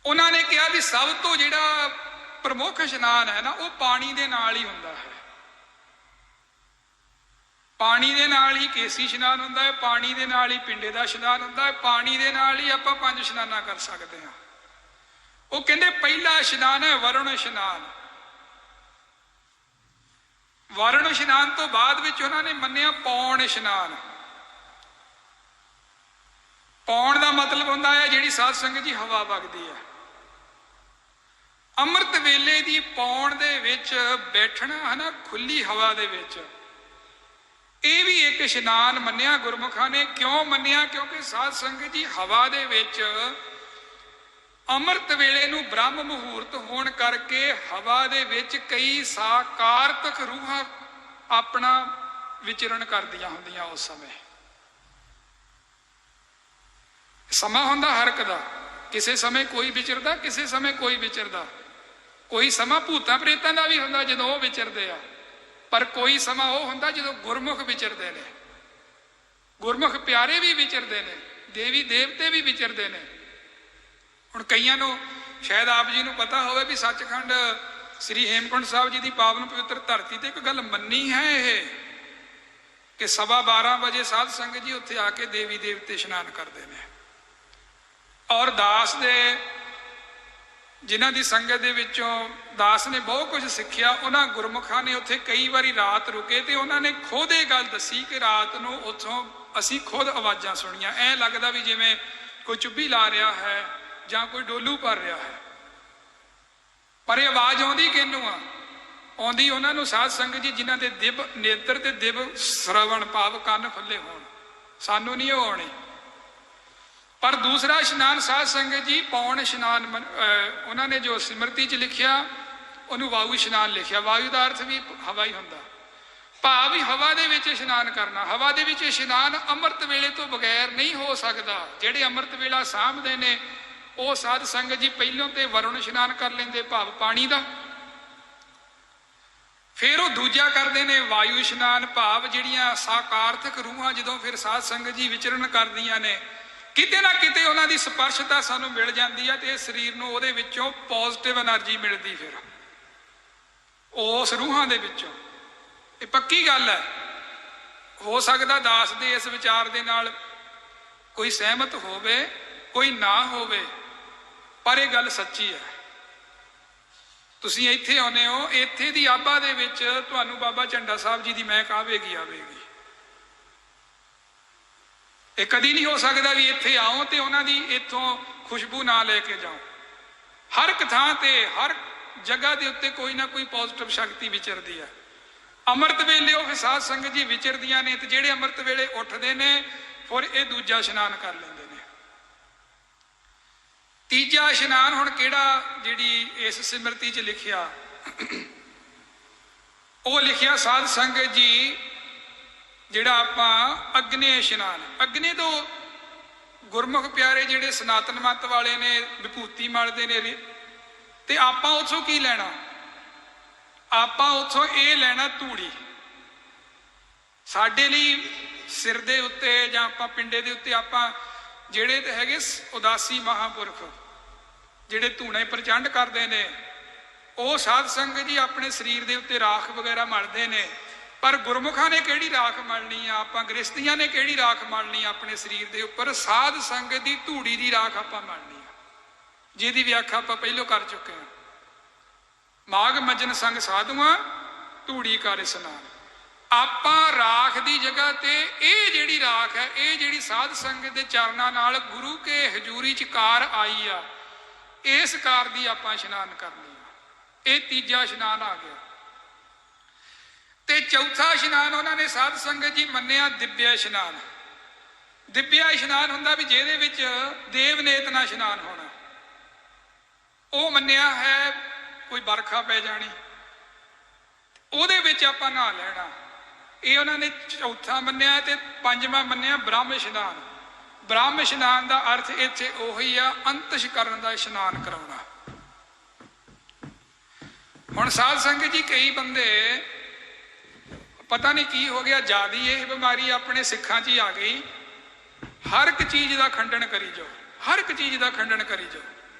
ਉਹਨਾਂ ਨੇ ਕਿਹਾ ਵੀ ਸਭ ਤੋਂ ਜਿਹੜਾ ਪ੍ਰਮੁੱਖ ਇਸ਼ਨਾਨ ਹੈ ਨਾ, ਉਹ ਪਾਣੀ ਦੇ ਨਾਲ ਹੀ ਹੁੰਦਾ ਹੈ। ਪਾਣੀ ਦੇ ਨਾਲ ਹੀ ਕੇਸੀ ਇਸ਼ਨਾਨ ਹੁੰਦਾ ਹੈ, ਪਾਣੀ ਦੇ ਨਾਲ ਹੀ ਪਿੰਡੇ ਦਾ ਇਸ਼ਨਾਨ ਹੁੰਦਾ ਹੈ, ਪਾਣੀ ਦੇ ਨਾਲ ਹੀ ਆਪਾਂ 5 ਇਸ਼ਨਾਨਾਂ ਕਰ ਸਕਦੇ ਹਾਂ। ਉਹ ਕਹਿੰਦੇ ਪਹਿਲਾ ਇਸ਼ਨਾਨ ਹੈ ਵਰੁਣ ਇਸ਼ਨਾਨ। ਵਰੁਣ ਇਸ਼ਨਾਨ ਤੋਂ ਬਾਅਦ ਵਿੱਚ ਉਹਨਾਂ ਨੇ ਮੰਨਿਆ ਪੌਣ ਇਸ਼ਨਾਨ। ਪੌਣ ਦਾ ਮਤਲਬ ਹੁੰਦਾ ਹੈ ਜਿਹੜੀ ਸਾਧ ਸੰਗਤ ਜੀ ਹਵਾ ਵਗਦੀ ਹੈ। ਅੰਮ੍ਰਿਤ ਵੇਲੇ ਦੀ ਪੌਣ ਦੇ ਵਿੱਚ ਬੈਠਣਾ ਹੈ ਨਾ, ਖੁੱਲੀ ਹਵਾ ਦੇ ਵਿੱਚ, ਇਹ ਵੀ ਇੱਕ ਇਸ਼ਨਾਨ ਮੰਨਿਆ ਗੁਰਮੁਖਾਂ ਨੇ। ਕਿਉਂ ਮੰਨਿਆ? ਕਿਉਂਕਿ ਸਾਧ ਸੰਗਤ ਜੀ ਹਵਾ ਦੇ ਵਿੱਚ ਅੰਮ੍ਰਿਤ ਵੇਲੇ ਨੂੰ ਬ੍ਰਹਮ ਮੁਹੂਰਤ ਹੋਣ ਕਰਕੇ ਹਵਾ ਦੇ ਵਿੱਚ ਕਈ ਸਾਕਾਰਤਕ ਰੂਹਾਂ ਆਪਣਾ ਵਿਚਰਨ ਕਰਦੀਆਂ ਹੁੰਦੀਆਂ। ਉਸ ਸਮੇਂ ਸਮਾਂ ਹੁੰਦਾ ਹਰ ਇੱਕ ਦਾ, ਕਿਸੇ ਸਮੇਂ ਕੋਈ ਵਿਚਰਦਾ, ਕਿਸੇ ਸਮੇਂ ਕੋਈ ਵਿਚਰਦਾ। ਕੋਈ ਸਮਾਂ ਭੂਤਾਂ ਪ੍ਰੇਤਾਂ ਦਾ ਵੀ ਹੁੰਦਾ ਜਦੋਂ ਉਹ ਵਿਚਰਦੇ ਆ, ਪਰ ਕੋਈ ਸਮਾਂ ਉਹ ਹੁੰਦਾ ਜਦੋਂ ਗੁਰਮੁਖ ਵਿਚਰਦੇ ਨੇ। ਗੁਰਮੁਖ ਪਿਆਰੇ ਵੀ ਵਿਚਰਦੇ ਨੇ, ਦੇਵੀ ਦੇਵਤੇ ਵੀ ਵਿਚਰਦੇ ਨੇ। ਹੁਣ ਕਈਆਂ ਨੂੰ ਸ਼ਾਇਦ ਆਪ ਜੀ ਨੂੰ ਪਤਾ ਹੋਵੇ ਵੀ ਸੱਚਖੰਡ ਸ੍ਰੀ ਹੇਮਕੁੰਟ ਸਾਹਿਬ ਜੀ ਦੀ ਪਾਵਨ ਪਵਿੱਤਰ ਧਰਤੀ ਤੇ ਇੱਕ ਗੱਲ ਮੰਨੀ ਹੈ ਇਹ, ਕਿ 12:15 ਵਜੇ ਸਾਧ ਸੰਗਤ ਜੀ ਉੱਥੇ ਆ ਕੇ ਦੇਵੀ ਦੇਵਤੇ ਇਸ਼ਨਾਨ ਕਰਦੇ ਨੇ। ਔਰ ਦਾਸ ਦੇ ਜਿਨ੍ਹਾਂ ਦੀ ਸੰਗਤ ਦੇ ਵਿੱਚੋਂ ਦਾਸ ਨੇ ਬਹੁਤ ਕੁਝ ਸਿੱਖਿਆ, ਉਹਨਾਂ ਗੁਰਮੁਖਾਂ ਨੇ ਉੱਥੇ ਕਈ ਵਾਰੀ ਰਾਤ ਰੁਕੇ ਤੇ ਉਹਨਾਂ ਨੇ ਖੁਦ ਇਹ ਗੱਲ ਦੱਸੀ ਕਿ ਰਾਤ ਨੂੰ ਉੱਥੋਂ ਅਸੀਂ ਖੁਦ ਆਵਾਜ਼ਾਂ ਸੁਣੀਆਂ। ਐਂ ਲੱਗਦਾ ਵੀ ਜਿਵੇਂ ਕੋਈ ਚੁੱਭੀ ਲਾ ਰਿਹਾ ਹੈ ਜਾਂ ਕੋਈ ਡੋਲੂ ਭਰ ਰਿਹਾ ਹੈ, ਪਰ ਇਹ ਆਵਾਜ਼ ਆਉਂਦੀ ਕਿਹਨੂੰ ਆ? ਆਉਂਦੀ ਉਹਨਾਂ ਨੂੰ ਸਾਧ ਸੰਗਤ ਜੀ ਜਿਨ੍ਹਾਂ ਦੇ ਦਿਵ ਨੇਤਰ ਤੇ ਦਿਵ ਸ਼ਰਵਣ ਭਾਵ ਕੰਨ ਖੁੱਲੇ ਹੋਣ। ਸਾਨੂੰ ਨਹੀਂ ਉਹ ਆਉਣੀ। ਪਰ ਦੂਸਰਾ ਇਸ਼ਨਾਨ ਸਾਧ ਸੰਗਤ ਜੀ ਪੌਣ ਇਸ਼ਨਾਨ ਉਹਨਾਂ ਨੇ ਜੋ ਸਿਮਰਤੀ 'ਚ ਲਿਖਿਆ ਉਹਨੂੰ ਵਾਯੂ ਇਸ਼ਨਾਨ ਲਿਖਿਆ। ਵਾਯੂ ਦਾ ਅਰਥ ਵੀ ਹਵਾ ਹੀ ਹੁੰਦਾ, ਭਾਵ ਵੀ ਹਵਾ ਦੇ ਵਿੱਚ ਇਸ਼ਨਾਨ ਕਰਨਾ। ਹਵਾ ਦੇ ਵਿੱਚ ਇਸ਼ਨਾਨ ਅੰਮ੍ਰਿਤ ਵੇਲੇ ਤੋਂ ਬਗੈਰ ਨਹੀਂ ਹੋ ਸਕਦਾ। ਜਿਹੜੇ ਅੰਮ੍ਰਿਤ ਵੇਲਾ ਸਾਂਭਦੇ ਨੇ ਉਹ ਸਾਧ ਸੰਗਤ ਜੀ ਪਹਿਲੋਂ ਤੇ ਵਰੁਣ ਇਸ਼ਨਾਨ ਕਰ ਲੈਂਦੇ, ਭਾਵ ਪਾਣੀ ਦਾ। ਫਿਰ ਉਹ ਦੂਜਾ ਕਰਦੇ ਨੇ ਵਾਯੂ ਇਸ਼ਨਾਨ, ਭਾਵ ਜਿਹੜੀਆਂ ਸਾਕਾਰਥਕ ਰੂਹਾਂ ਜਦੋਂ ਫਿਰ ਸਾਧ ਸੰਗਤ ਜੀ ਵਿਚਰਨ ਕਰਦੀਆਂ ਨੇ, ਕਿਤੇ ਨਾ ਕਿਤੇ ਉਹਨਾਂ ਦੀ ਸਪਰਸ਼ਤਾ ਸਾਨੂੰ ਮਿਲ ਜਾਂਦੀ ਹੈ ਤੇ ਇਹ ਸਰੀਰ ਨੂੰ ਉਹਦੇ ਵਿੱਚੋਂ ਪੋਜ਼ਿਟਿਵ એનર્ਜੀ ਮਿਲਦੀ ਫਿਰ ਉਸ ਰੂਹਾਂ ਦੇ ਵਿੱਚੋਂ। ਇਹ ਪੱਕੀ ਗੱਲ ਹੈ। ਹੋ ਸਕਦਾ ਦਾਸ ਦੇ ਇਸ ਵਿਚਾਰ ਦੇ ਨਾਲ ਕੋਈ ਸਹਿਮਤ ਹੋਵੇ, ਕੋਈ ਨਾ ਹੋਵੇ, ਪਰ ਇਹ ਗੱਲ ਸੱਚੀ ਹੈ। ਤੁਸੀਂ ਇੱਥੇ ਆਉਂਦੇ ਹੋ, ਇੱਥੇ ਦੀ ਆਬਾ ਦੇ ਵਿੱਚ ਤੁਹਾਨੂੰ ਬਾਬਾ ਝੰਡਾ ਸਾਹਿਬ ਜੀ ਦੀ ਮਹਿਕ ਆਵੇਗੀ। ਇਹ ਕਦੀ ਨਹੀਂ ਹੋ ਸਕਦਾ ਵੀ ਇੱਥੇ ਆਓ ਤੇ ਉਹਨਾਂ ਦੀ ਇੱਥੋਂ ਖੁਸ਼ਬੂ ਨਾ ਲੈ ਕੇ ਜਾਓ। ਹਰ ਇੱਕ ਥਾਂ ਤੇ ਹਰ ਜਗ੍ਹਾ ਦੇ ਉੱਤੇ ਕੋਈ ਨਾ ਕੋਈ ਪੋਜ਼ਿਟਿਵ ਸ਼ਕਤੀ ਵਿਚਰਦੀ ਹੈ। ਅੰਮ੍ਰਿਤ ਵੇਲੇ ਉਹ ਸਾਧ ਸੰਗਤ ਜੀ ਵਿਚਰਦੀਆਂ ਨੇ ਤੇ ਜਿਹੜੇ ਅੰਮ੍ਰਿਤ ਵੇਲੇ ਉੱਠਦੇ ਨੇ ਫਿਰ ਇਹ ਦੂਜਾ ਇਸ਼ਨਾਨ ਕਰ ਲੈਂਦੇ ਨੇ। ਤੀਜਾ ਇਸ਼ਨਾਨ ਹੁਣ ਕਿਹੜਾ ਜਿਹੜੀ ਇਸ ਸਿਮਰਤੀ 'ਚ ਲਿਖਿਆ, ਉਹ ਲਿਖਿਆ ਸਾਧ ਸੰਗਤ ਜੀ ਜਿਹੜਾ ਆਪਾਂ ਅਗਨੇ ਇਸ਼ਨਾਨ, ਅਗਨੇ ਤੋਂ ਗੁਰਮੁਖ ਪਿਆਰੇ ਜਿਹੜੇ ਸਨਾਤਨ ਮਤ ਵਾਲੇ ਨੇ ਵਿਭੂਤੀ ਮਲਦੇ ਨੇ, ਤੇ ਆਪਾਂ ਉੱਥੋਂ ਕੀ ਲੈਣਾ? ਆਪਾਂ ਉੱਥੋਂ ਇਹ ਲੈਣਾ ਧੂੜੀ। ਸਾਡੇ ਲਈ ਸਿਰ ਦੇ ਉੱਤੇ ਜਾਂ ਆਪਾਂ ਪਿੰਡੇ ਦੇ ਉੱਤੇ ਆਪਾਂ ਜਿਹੜੇ ਤੇ ਹੈਗੇ ਉਦਾਸੀ ਮਹਾਂਪੁਰਖ ਜਿਹੜੇ ਧੂਣੇ ਪ੍ਰਚੰਡ ਕਰਦੇ ਨੇ, ਉਹ ਸਾਧ ਸੰਗਤ ਜੀ ਆਪਣੇ ਸਰੀਰ ਦੇ ਉੱਤੇ ਰਾਖ ਵਗੈਰਾ ਮਲਦੇ ਨੇ। ਪਰ ਗੁਰਮੁਖਾਂ ਨੇ ਕਿਹੜੀ ਰਾਖ ਮਲਣੀ ਆ? ਆਪਾਂ ਗ੍ਰਸਤੀਆਂ ਨੇ ਕਿਹੜੀ ਰਾਖ ਮਲਣੀ ਆ ਆਪਣੇ ਸਰੀਰ ਦੇ ਉੱਪਰ? ਸਾਧ ਸੰਗਤ ਦੀ ਧੂੜੀ ਦੀ ਰਾਖ ਆਪਾਂ ਮਲਣੀ ਆ, ਜਿਹਦੀ ਵਿਆਖਿਆ ਆਪਾਂ ਪਹਿਲੋਂ ਕਰ ਚੁੱਕੇ ਹਾਂ। ਮਾਘ ਮੱਜਨ ਸੰਗ ਸਾਧੂਆਂ ਧੂੜੀ ਕਰ ਇਸ਼ਨਾਨ। ਆਪਾਂ ਰਾਖ ਦੀ ਜਗ੍ਹਾ ਤੇ ਇਹ ਜਿਹੜੀ ਰਾਖ ਹੈ, ਇਹ ਜਿਹੜੀ ਸਾਧ ਸੰਗਤ ਦੇ ਚਰਨਾਂ ਨਾਲ ਗੁਰੂ ਕੇ ਹਜ਼ੂਰੀ ਚ ਕਾਰ ਆਈ ਆ, ਇਸ ਕਾਰ ਦੀ ਆਪਾਂ ਇਸ਼ਨਾਨ ਕਰਨੀ ਆ। ਇਹ ਤੀਜਾ ਇਸ਼ਨਾਨ ਆ ਗਿਆ। ਤੇ ਚੌਥਾ ਇਸ਼ਨਾਨ ਉਹਨਾਂ ਨੇ ਸਾਧ ਸੰਗਤ ਜੀ ਮੰਨਿਆ ਦਿਵਯ ਇਸ਼ਨਾਨ। ਦਿਵਯ ਇਸ਼ਨਾਨ ਹੁੰਦਾ ਵੀ ਜਿਹਦੇ ਵਿੱਚ ਦੇਵਨੇਤ ਨਾਲ ਇਸ਼ਨਾਨ ਹੋਣਾ। ਉਹ ਮੰਨਿਆ ਹੈ ਕੋਈ ਬਰਖਾ ਪੈ ਜਾਣੀ, ਉਹਦੇ ਵਿੱਚ ਆਪਾਂ ਨਹਾ ਲੈਣਾ, ਇਹ ਉਹਨਾਂ ਨੇ ਚੌਥਾ ਮੰਨਿਆ। ਤੇ ਪੰਜਵਾਂ ਮੰਨਿਆ ਬ੍ਰਹਮ ਇਸ਼ਨਾਨ। ਬ੍ਰਹਮ ਇਸ਼ਨਾਨ ਦਾ ਅਰਥ ਇੱਥੇ ਉਹੀ ਆ, ਅੰਤਸ਼ਕਰਨ ਦਾ ਇਸ਼ਨਾਨ ਕਰਾਉਣਾ। ਹੁਣ ਸਾਧ ਸੰਗਤ ਜੀ ਕਈ ਬੰਦੇ ਪਤਾ ਨਹੀਂ ਕੀ ਹੋ ਗਿਆ, ਜਿਆਦੀ ਇਹ ਬਿਮਾਰੀ ਆਪਣੇ ਸਿੱਖਾਂ 'ਚ ਹੀ ਆ ਗਈ। ਹਰ ਇੱਕ ਚੀਜ਼ ਦਾ ਖੰਡਨ ਕਰੀ ਜਾਓ, ਹਰ ਇੱਕ ਚੀਜ਼ ਦਾ ਖੰਡਨ ਕਰੀ ਜਾਓ।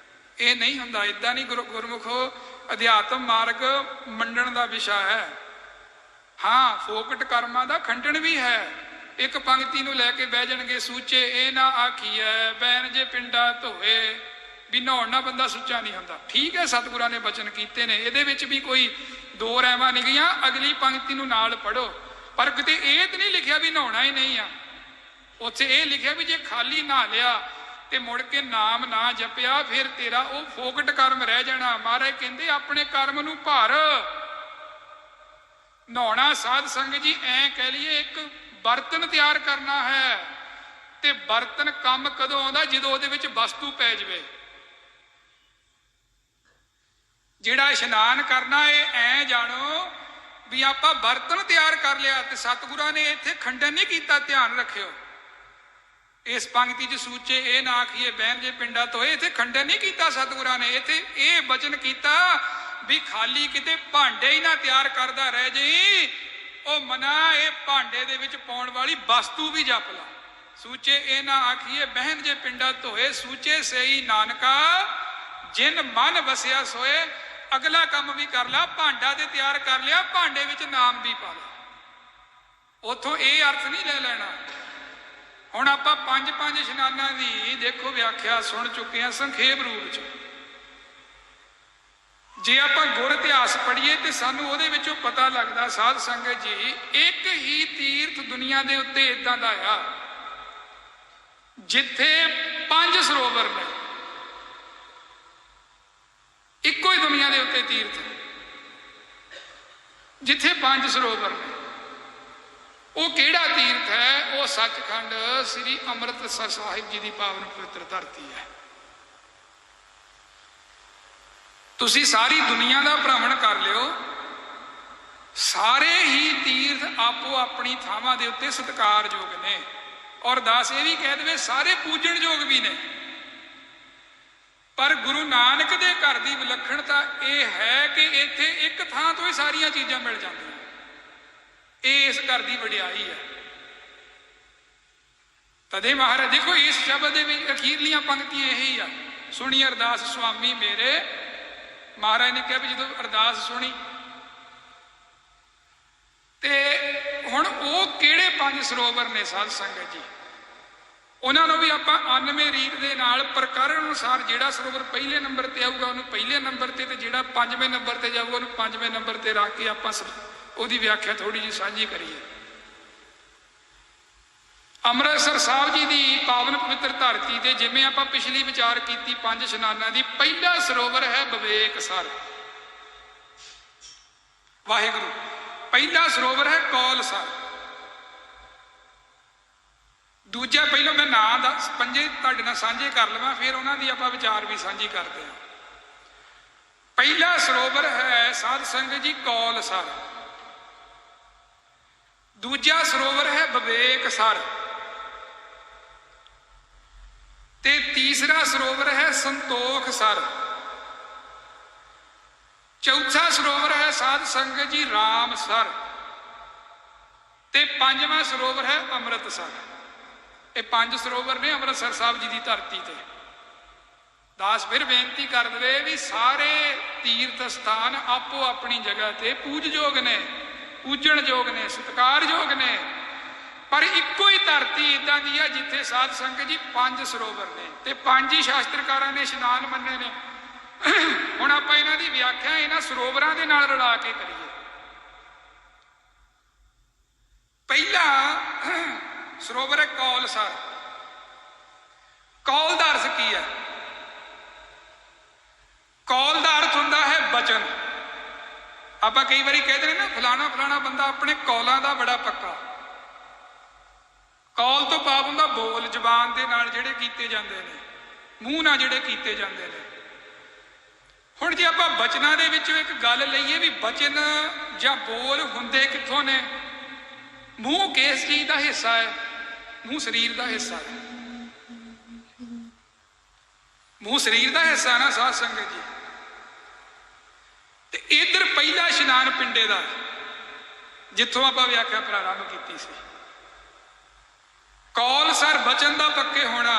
ਇਹ ਨਹੀਂ ਹੁੰਦਾ, ਏਦਾਂ ਨਹੀਂ। ਗੁਰਮੁਖੋ ਅਧਿਆਤਮ ਮਾਰਗ ਮੰਨਣ ਦਾ ਵਿਸ਼ਾ ਹੈ। ਹਾਂ, ਫੋਕਟ ਕਰਮਾਂ ਦਾ ਖੰਡਨ ਵੀ ਹੈ। ਇੱਕ ਪੰਕਤੀ ਨੂੰ ਲੈ ਕੇ ਬਹਿ ਜਾਣਗੇ, ਸੂਚੇ ਇਹ ਨਾ ਆਖੀਐ ਬੈਨ ਜੇ ਪਿੰਡਾ ਧੋਏ, ਵੀ ਨਹਾਉਣ ਨਾਲ ਬੰਦਾ ਸੁੱਚਾ ਨਹੀਂ ਹੁੰਦਾ। ਠੀਕ ਹੈ, ਸਤਿਗੁਰਾਂ ਨੇ ਬਚਨ ਕੀਤੇ ਨੇ, ਇਹਦੇ ਵਿੱਚ ਵੀ ਕੋਈ ਦੋ ਰਹਿਵਾਂ ਨਹੀਂ ਗਈਆਂ। ਅਗਲੀ ਪੰਕਤੀ ਨੂੰ ਨਾਲ ਪੜੋ, ਪਰ ਕਿਤੇ ਇਹ ਤਾਂ ਨਹੀਂ ਲਿਖਿਆ ਵੀ ਨਹਾਉਣਾ ਹੀ ਨਹੀਂ ਆ। ਉੱਥੇ ਇਹ ਲਿਖਿਆ ਵੀ ਜੇ ਖਾਲੀ ਨਹਾ ਲਿਆ ਤੇ ਮੁੜ ਕੇ ਨਾਮ ਨਾ ਜਪਿਆ, ਫਿਰ ਤੇਰਾ ਉਹ ਫੋਕਟ ਕਰਮ ਰਹਿ ਜਾਣਾ। ਮਹਾਰਾਜ ਕਹਿੰਦੇ ਆਪਣੇ ਕਰਮ ਨੂੰ ਭਰ। ਨਹਾਉਣਾ ਸਾਧ ਸੰਗਤ ਜੀ ਐਂ ਕਹਿ ਲਈਏ ਇੱਕ ਬਰਤਨ ਤਿਆਰ ਕਰਨਾ ਹੈ। ਤੇ ਬਰਤਨ ਕੰਮ ਕਦੋਂ ਆਉਂਦਾ? ਜਦੋਂ ਉਹਦੇ ਵਿੱਚ ਵਸਤੂ ਪੈ ਜਾਵੇ। ਜਿਹੜਾ ਇਸ਼ਨਾਨ ਕਰਨਾ, ਇਹ ਐ ਜਾਣੋ ਵੀ ਆਪਾਂ ਬਰਤਨ ਤਿਆਰ ਕਰ ਲਿਆ। ਤੇ ਸਤਿਗੁਰਾਂ ਨੇ ਇੱਥੇ ਖੰਡਨ ਨਹੀਂ ਕੀਤਾ, ਧਿਆਨ ਰੱਖਿਓ। ਇਸ ਪੰਕਤੀ 'ਚ ਸੂਚੇ ਇਹ ਨਾ ਆਖੀਏ ਬਹਿਨ ਜੇ ਪਿੰਡਾ ਧੋਏ, ਇੱਥੇ ਖੰਡਨ ਨਹੀਂ ਕੀਤਾ ਸਤਿਗੁਰਾਂ ਨੇ। ਇੱਥੇ ਇਹ ਬਚਨ ਕੀਤਾ ਵੀ ਖਾਲੀ ਕਿਤੇ ਭਾਂਡੇ ਹੀ ਨਾ ਤਿਆਰ ਕਰਦਾ ਰਹਿ ਜਾਈ। ਉਹ ਮਨਾ, ਇਹ ਭਾਂਡੇ ਦੇ ਵਿੱਚ ਪਾਉਣ ਵਾਲੀ ਵਸਤੂ ਵੀ ਜਪ ਲਾ। ਸੂਚੇ ਇਹ ਨਾ ਆਖੀਏ ਬਹਿਨ ਜੇ ਪਿੰਡਾ ਧੋਏ, ਸੂਚੇ ਸਈ ਨਾਨਕਾ ਜਿਨ ਮਨ ਵਸਿਆ ਸੋਏ। ਅਗਲਾ ਕੰਮ ਵੀ ਕਰ ਲਾ, ਭਾਂਡਾ ਤੇ ਤਿਆਰ ਕਰ ਲਿਆ, ਭਾਂਡੇ ਵਿੱਚ ਨਾਮ ਵੀ ਪਾ ਲਿਆ। ਉੱਥੋਂ ਇਹ ਅਰਥ ਨਹੀਂ ਲੈ ਲੈਣਾ। ਹੁਣ ਆਪਾਂ ਪੰਜ ਇਸ਼ਨਾਨਾਂ ਦੀ ਦੇਖੋ ਵਿਆਖਿਆ ਸੁਣ ਚੁੱਕੇ ਹਾਂ ਸੰਖੇਪ ਰੂਪ ਚ। ਜੇ ਆਪਾਂ ਗੁਰ ਇਤਿਹਾਸ ਪੜ੍ਹੀਏ ਤੇ ਸਾਨੂੰ ਉਹਦੇ ਵਿੱਚੋਂ ਪਤਾ ਲੱਗਦਾ ਸਾਧ ਸੰਗਤ ਜੀ, ਇੱਕ ਹੀ ਤੀਰਥ ਦੁਨੀਆ ਦੇ ਉੱਤੇ ਇਦਾਂ ਦਾ ਆ ਜਿੱਥੇ 5 ਸਰੋਵਰ ਨੇ। ਇੱਕੋ ਹੀ ਦੁਨੀਆ ਦੇ ਉੱਤੇ ਤੀਰਥ ਜਿੱਥੇ 5 ਸਰੋਵਰ ਨੇ। ਉਹ ਕਿਹੜਾ ਤੀਰਥ ਹੈ? ਉਹ ਸੱਚਖੰਡ ਸ੍ਰੀ ਅੰਮ੍ਰਿਤਸਰ ਸਾਹਿਬ ਜੀ ਦੀ ਪਾਵਨ ਪਵਿੱਤਰ ਧਰਤੀ ਹੈ। ਤੁਸੀਂ ਸਾਰੀ ਦੁਨੀਆ ਦਾ ਭ੍ਰਮਣ ਕਰ ਲਿਓ, ਸਾਰੇ ਹੀ ਤੀਰਥ ਆਪੋ ਆਪਣੀ ਥਾਵਾਂ ਦੇ ਉੱਤੇ ਸਤਿਕਾਰਯੋਗ ਨੇ। ਔਰ ਦਾਸ ਇਹ ਵੀ ਕਹਿ ਦੇਵੇ ਸਾਰੇ ਪੂਜਣਯੋਗ ਵੀ ਨੇ। ਪਰ ਗੁਰੂ ਨਾਨਕ ਦੇ ਘਰ ਦੀ ਵਿਲੱਖਣਤਾ ਇਹ ਹੈ ਕਿ ਇੱਥੇ ਇੱਕ ਥਾਂ ਤੋਂ ਹੀ ਸਾਰੀਆਂ ਚੀਜ਼ਾਂ ਮਿਲ ਜਾਂਦੀਆਂ। ਇਹ ਇਸ ਘਰ ਦੀ ਵਡਿਆਈ ਹੈ। ਤਦੇ ਮਹਾਰਾਜ ਦੇਖੋ ਇਸ ਸ਼ਬਦ ਦੇ ਵਿੱਚ ਅਖੀਰਲੀਆਂ ਪੰਕਤੀਆਂ ਇਹੀ ਆ, ਸੁਣੀ ਅਰਦਾਸ ਸੁਆਮੀ ਮੇਰੇ। ਮਹਾਰਾਜ ਨੇ ਕਿਹਾ ਵੀ ਜਦੋਂ ਅਰਦਾਸ ਸੁਣੀ ਤੇ ਹੁਣ ਉਹ ਕਿਹੜੇ 5 ਸਰੋਵਰ ਨੇ ਸਾਧ ਸੰਗਤ ਜੀ, ਉਹਨਾਂ ਨੂੰ ਵੀ ਆਪਾਂ 99 ਰੀਤ ਦੇ ਨਾਲ ਪ੍ਰਕਰਨ ਅਨੁਸਾਰ ਜਿਹੜਾ ਸਰੋਵਰ ਪਹਿਲੇ ਨੰਬਰ ਤੇ ਆਊਗਾ ਉਹਨੂੰ ਪਹਿਲੇ ਨੰਬਰ ਤੇ, ਤੇ ਜਿਹੜਾ 5ਵੇਂ ਨੰਬਰ ਤੇ ਜਾਊਗਾ ਉਹਨੂੰ 5ਵੇਂ ਨੰਬਰ ਤੇ ਰੱਖ ਕੇ ਆਪਾਂ ਉਹਦੀ ਵਿਆਖਿਆ ਥੋੜੀ ਜਿਹੀ ਸਾਂਝੀ ਕਰੀਏ। ਅੰਮ੍ਰਿਤਸਰ ਸਾਹਿਬ ਜੀ ਦੀ ਪਾਵਨ ਪਵਿੱਤਰ ਧਰਤੀ ਤੇ ਜਿਵੇਂ ਆਪਾਂ ਪਿਛਲੀ ਵਿਚਾਰ ਕੀਤੀ 5 ਇਸ਼ਨਾਨਾਂ ਦੀ, ਪਹਿਲਾ ਸਰੋਵਰ ਹੈ ਵਿਵੇਕ ਸਰ ਵਾਹਿਗੁਰੂ। ਪਹਿਲਾ ਸਰੋਵਰ ਹੈ ਕੌਲ ਸਰ। ਦੂਜਾ, ਪਹਿਲਾਂ ਮੈਂ ਨਾਂ ਦਾ 5 ਤੁਹਾਡੇ ਨਾਲ ਸਾਂਝੇ ਕਰ ਲਵਾਂ, ਫਿਰ ਉਹਨਾਂ ਦੀ ਆਪਾਂ ਵਿਚਾਰ ਵੀ ਸਾਂਝੀ ਕਰਦੇ ਹਾਂ। ਪਹਿਲਾ ਸਰੋਵਰ ਹੈ ਸਾਧ ਸੰਗਤ ਜੀ ਕੌਲ ਸਰ। दूजा सरोवर है विवेक सर, ते तीसरा सरोवर है संतोख सर, चौथा सरोवर है साध संगत जी राम सर, ते पंजवां सरोवर है अमृतसर। ये 5 सरोवर ने अमृतसर साहब जी की धरती ते। दास फिर बेनती कर दे भी सारे तीर्थ स्थान आपो अपनी जगह ते पूजयोग ने, पूजणयोग ने, सत्कारयोग ने, पर इको ही धरती इदां दी है जिथे साध संगत जी 5 सरोवर ने ते 5 ही शास्त्रकारां ने इशनान मन्ने ने। हुण आपां इन्हां दी व्याख्या इन्हां सरोवरां दे नाल रला के करिए। पहला सरोवर है कौलसर। कौल का अर्थ की है? कौल का अर्थ हुंदा है बचन। आप कई बार कहते हैं ना फलाना फलाना बंदा अपने कौलों का बड़ा पक्का। कौल तो भाव हुंदा बोल, जबान दे नाल जिहड़े कीते जांदे ने, मूँह नाल जिहड़े कीते जांदे ने। हुण जे आपां बचनां दे विचों एक गल लईए भी बचन जां बोल हुंदे कित्थों ने? मूँह किस चीज़ का हिस्सा है? मूँह शरीर का हिस्सा है। मूँह शरीर का हिस्सा है ना साध संगत जी। ते इधर पहला इशनान पिंडे का, जिथों आप व्याख्या प्रारंभ की सी। कौल सर बचन का पक्के होना,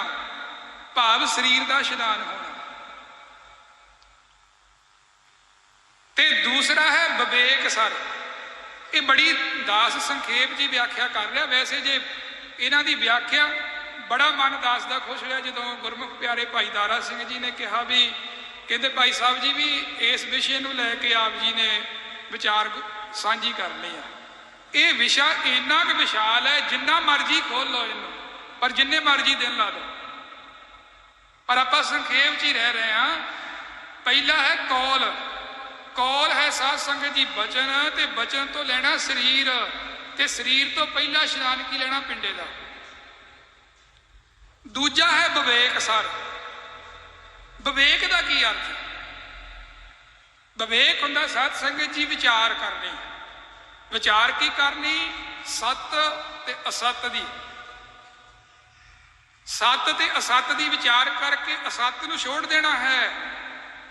भाव शरीर का इशनान होना। ते दूसरा है विवेक सर। ये बड़ी दास संखेप जी व्याख्या कर रहा। वैसे जे इन्हां दी व्याख्या बड़ा मन दास का खुश होया जो गुरमुख प्यारे भाई दारा सिंह जी ने कहा भी, कहते भाई साहब जी भी इस विषय को लैके आप जी ने विचार साझी करनी है। ये विषय इन्ना क विशाल है, जिन्ना मर्जी खोल लो इनू, पर जिन्ने मर्जी दिन ला दो, पर आप संखेप च ही रह रहे हैं। पहला है कौल। कौल है साध संगत जी बचन, ते बचन तो लेना शरीर, ते शरीर तो पहला इशनान की लेना पिंडे का। दूजा है विवेक सर। विवेक का की अर्थ? विवेक हुंदा साध संगत जी विचार करनी। विचार की करनी? सत ते असत दी। सत ते असत दी विचार करके असत नूं छोड़ देना है,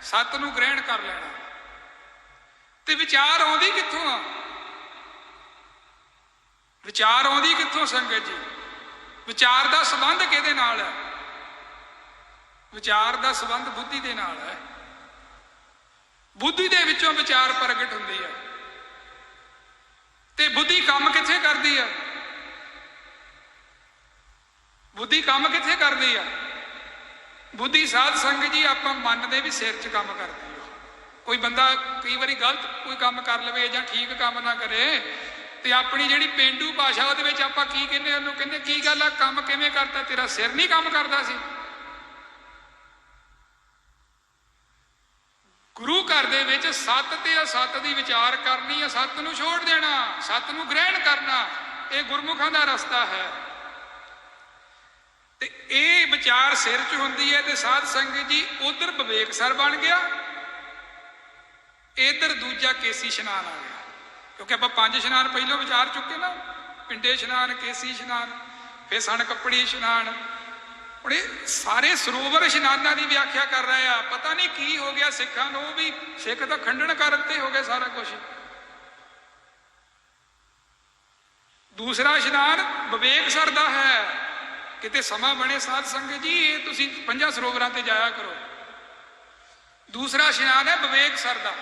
सत नूं ग्रहण कर लेना। ते विचार आउंदी कित्थों आ? विचार आउंदी कित्थों संगत जी? विचार का संबंध किहदे नाल है? विचार का संबंध बुद्धि दे नाल है। बुद्धि दे विचों विचार प्रगट हुंदी है। ते बुद्धि काम कित्थे करदी है? बुद्धि काम कित्थे करदी है? बुद्धि साध संगत जी आपां मनदे भी सिर च काम करदी है। कोई बंदा कई बार गलत कोई काम कर लवे जां ठीक काम ना करे, ते अपनी जिहड़ी पेंडू भाषा उहदे विच आपां की कहने, उहनूं कहंदे की गल आ काम किवें करदा? तेरा सिर नहीं काम करदा सी। गुरु घर दे विच सत ते असत दी विचार करनी, असत नूं छोड़ देना, सत नूं ग्रहण करना, ये गुरमुखां दा रस्ता है। ते ये विचार सिर च हुंदी है। ते साध संगत जी उधर विवेक सर बन गया, इधर दूजा केसी इशनान आ गया। क्योंकि आप 5 इशनान पहलों विचार चुके ना, पिंडे इशनान, केसी इशनान, फिर सन कपड़ी इशनान। और ये सारे सरोवर इशनाना की व्याख्या कर रहे हैं। पता नहीं की हो गया सिखां नूं, भी सिख तो खंडन करते हो गए सारा कुछ। दूसरा इशनान विवेक सर का है। किते समा बने साध संगत जी ये तुसीं 5 सरोवरां ते जाया करो। दूसरा इशनान है विवेक सर का।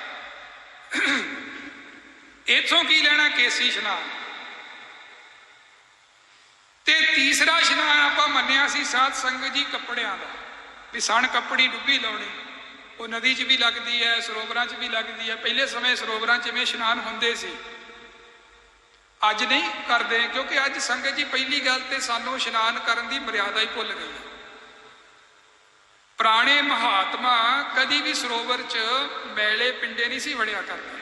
इथों की लेना? केसी इशनान। ते तीसरा इशनान आपां मन्निया सी साध संगत जी कपड़ियां दा, भी सन कपड़ी डुब्बी लाउणी। वो नदी च भी लगती है, सरोवरां च भी लगती है। पहले समय सरोवरां च इवें इशनान हुंदे सी, अज नहीं करते। क्योंकि अज संगत जी पहली गल ते सानूं इशनान करन दी मर्यादा ही भुल गई है। पुराने महात्मा कदी भी सरोवर च मैले पिंडे नहीं सी वड़िया करते।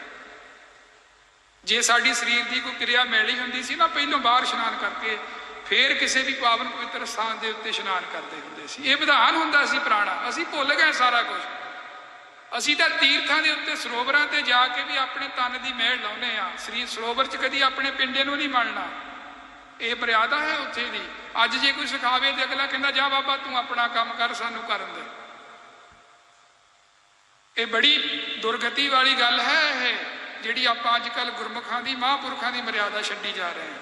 जे साडी शरीर की कोई क्रिया मैली हुंदी सी ना, पहलों बाहर इशनान करके फिर किसी भी पावन पवित्र स्थान के उत्ते इशनान करते हुंदे सी। ये विधान हुंदा सी पुराना, असीं भुल गए सारा कुछ। ਅਸੀਂ ਤਾਂ ਤੀਰਥਾਂ ਦੇ ਉੱਤੇ ਸਰੋਵਰਾਂ ਤੇ ਜਾ ਕੇ ਵੀ ਆਪਣੇ ਤਨ ਦੀ ਮਹਿਲ ਲਾਉਂਦੇ ਆ। ਸ੍ਰੀ ਸਰੋਵਰ 'ਚ ਕਦੀ ਆਪਣੇ ਪਿੰਡੇ ਨੂੰ ਨਹੀਂ ਮਲਣਾ, ਇਹ ਮਰਿਆਦਾ ਹੈ ਉੱਥੇ ਦੀ। ਅੱਜ ਜੇ ਕੋਈ ਸਿਖਾਵੇ ਤੇ ਅਗਲਾ ਕਹਿੰਦਾ ਜਾ ਬਾਬਾ ਤੂੰ ਆਪਣਾ ਕੰਮ ਕਰ, ਸਾਨੂੰ ਕਰਨ ਦੇ। ਇਹ ਬੜੀ ਦੁਰਗਤੀ ਵਾਲੀ ਗੱਲ ਹੈ ਇਹ, ਜਿਹੜੀ ਆਪਾਂ ਅੱਜ ਕੱਲ੍ਹ ਗੁਰਮੁਖਾਂ ਦੀ, ਮਹਾਂਪੁਰਖਾਂ ਦੀ ਮਰਿਆਦਾ ਛੱਡੀ ਜਾ ਰਹੇ ਹਾਂ।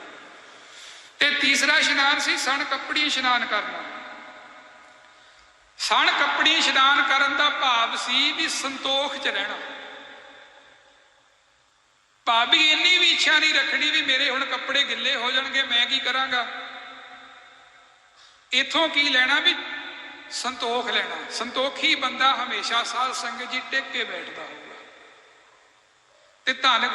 ਤੇ ਤੀਸਰਾ ਇਸ਼ਨਾਨ ਸੀ ਸਣ ਕੱਪੜੀ ਇਸ਼ਨਾਨ ਕਰਨਾ। ਸਣ ਕੱਪੜੀ ਇਸ਼ਨਾਨ ਕਰਨ ਦਾ ਭਾਵ ਸੀ ਵੀ ਸੰਤੋਖ 'ਚ ਰਹਿਣਾ। ਭਾਵੀ ਇੰਨੀ ਵੀ ਇੱਛਾ ਨਹੀਂ ਰੱਖਣੀ ਵੀ ਮੇਰੇ ਹੁਣ ਕੱਪੜੇ ਗਿੱਲੇ ਹੋ ਜਾਣਗੇ, ਮੈਂ ਕੀ ਕਰਾਂਗਾ। ਇੱਥੋਂ ਕੀ ਲੈਣਾ ਵੀ ਸੰਤੋਖ ਲੈਣਾ। ਸੰਤੋਖੀ ਬੰਦਾ ਹਮੇਸ਼ਾ ਸਾਧ ਸੰਗਤ ਜੀ ਟਿਕ ਕੇ ਬੈਠਦਾ ਹੋਊਗਾ। ਤੇ ਧੰਨ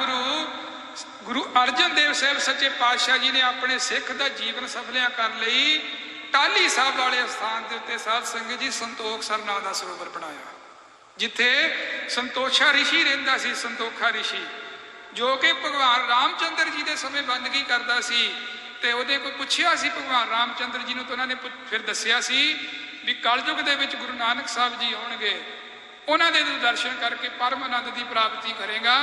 ਗੁਰੂ ਅਰਜਨ ਦੇਵ ਸਾਹਿਬ ਸੱਚੇ ਪਾਤਸ਼ਾਹ ਜੀ ਨੇ ਆਪਣੇ ਸਿੱਖ ਦਾ ਜੀਵਨ ਸਫਲਿਆ ਕਰਨ ਲਈ ਟਾਹਲੀ ਸਾਹਿਬ ਵਾਲੇ ਅਸਥਾਨ ਦੇ ਉੱਤੇ ਸਾਧ ਸੰਗਤ ਜੀ ਸੰਤੋਖ ਸਰ ਨਾਂ ਦਾ ਸਰੋਵਰ ਬਣਾਇਆ, ਜਿੱਥੇ ਸੰਤੋਖਾ ਰਿਸ਼ੀ ਰਹਿੰਦਾ ਸੀ। ਸੰਤੋਖਾ ਰਿਸ਼ੀ ਜੋ ਕਿ ਭਗਵਾਨ ਰਾਮਚੰਦਰ ਜੀ ਦੇ ਸਮੇਂ ਬੰਦਗੀ ਕਰਦਾ ਸੀ। ਤੇ ਉਹਦੇ ਕੋਈ ਪੁੱਛਿਆ ਸੀ ਭਗਵਾਨ ਰਾਮਚੰਦਰ ਜੀ ਨੂੰ, ਤਾਂ ਉਹਨਾਂ ਨੇ ਫਿਰ ਦੱਸਿਆ ਸੀ ਵੀ ਕਲਯੁਗ ਦੇ ਵਿੱਚ ਗੁਰੂ ਨਾਨਕ ਸਾਹਿਬ ਜੀ ਆਉਣਗੇ, ਉਹਨਾਂ ਦੇ ਦਰਸ਼ਨ ਕਰਕੇ ਪਰਮ ਆਨੰਦ ਦੀ ਪ੍ਰਾਪਤੀ ਕਰੇਗਾ।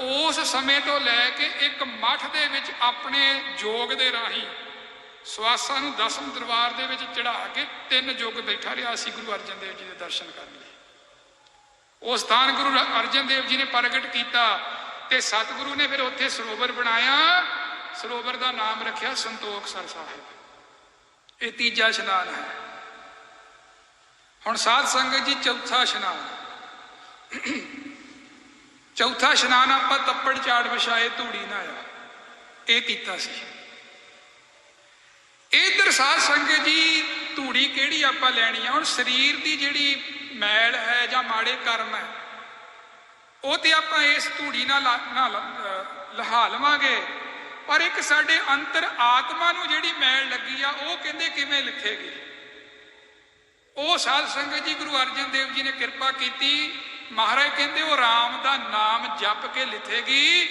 ਉਸ ਸਮੇਂ ਤੋਂ ਲੈ ਕੇ ਇੱਕ ਮੱਠ ਦੇ ਵਿੱਚ ਆਪਣੇ ਜੋਗ ਦੇ ਰਾਹੀਂ ਸਵਾਸਾਂ ਨੂੰ 10ਵੇਂ ਦਰਬਾਰ ਦੇ ਵਿੱਚ ਚੜਾ ਕੇ 3 ਯੁੱਗ ਬੈਠਾ ਰਿਹਾ ਸੀ ਗੁਰੂ ਅਰਜਨ ਦੇਵ ਜੀ ਦੇ ਦਰਸ਼ਨ ਕਰਨ ਲਈ। ਉਹ ਸਥਾਨ ਗੁਰੂ ਅਰਜਨ ਦੇਵ ਜੀ ਨੇ ਪ੍ਰਗਟ ਕੀਤਾ ਤੇ ਸਤਿਗੁਰੂ ਨੇ ਫਿਰ ਉੱਥੇ ਸਰੋਵਰ ਬਣਾਇਆ। ਸਰੋਵਰ ਦਾ ਨਾਮ ਰੱਖਿਆ ਸੰਤੋਖ ਸਰ ਸਾਹਿਬ। ਇਹ ਤੀਜਾ ਇਸ਼ਨਾਨ ਹੈ। ਹੁਣ ਸਾਧ ਸੰਗਤ ਜੀ ਚੌਥਾ ਇਸ਼ਨਾਨ। ਚੌਥਾ ਇਸ਼ਨਾਨ ਆਪਾਂ ਤੱਪੜ ਚਾੜ ਵਿਛਾਏ ਧੂੜੀ ਨਹਾਇਆ, ਇਹ ਕੀਤਾ ਸੀ। ਇਧਰ ਸਾਧ ਸੰਗਤ ਜੀ ਧੂੜੀ ਕਿਹੜੀ ਆਪਾਂ ਲੈਣੀ ਆ। ਹੁਣ ਸਰੀਰ ਦੀ ਜਿਹੜੀ ਮੈਲ ਹੈ ਜਾਂ ਮਾੜੇ ਕਰਮ ਹੈ ਉਹ ਤੇ ਆਪਾਂ ਇਸ ਧੂੜੀ ਨਾਲ ਲਹਾ ਲਵਾਂਗੇ, ਪਰ ਇੱਕ ਸਾਡੇ ਅੰਤਰ ਆਤਮਾ ਨੂੰ ਜਿਹੜੀ ਮੈਲ ਲੱਗੀ ਆ ਉਹ ਕਹਿੰਦੇ ਕਿਵੇਂ ਲਿਥੇਗੀ। ਉਹ ਸਾਧ ਸੰਗਤ ਜੀ ਗੁਰੂ ਅਰਜਨ ਦੇਵ ਜੀ ਨੇ ਕਿਰਪਾ ਕੀਤੀ। ਮਹਾਰਾਜ ਕਹਿੰਦੇ ਉਹ ਰਾਮ ਦਾ ਨਾਮ ਜਪ ਕੇ ਲਿਥੇਗੀ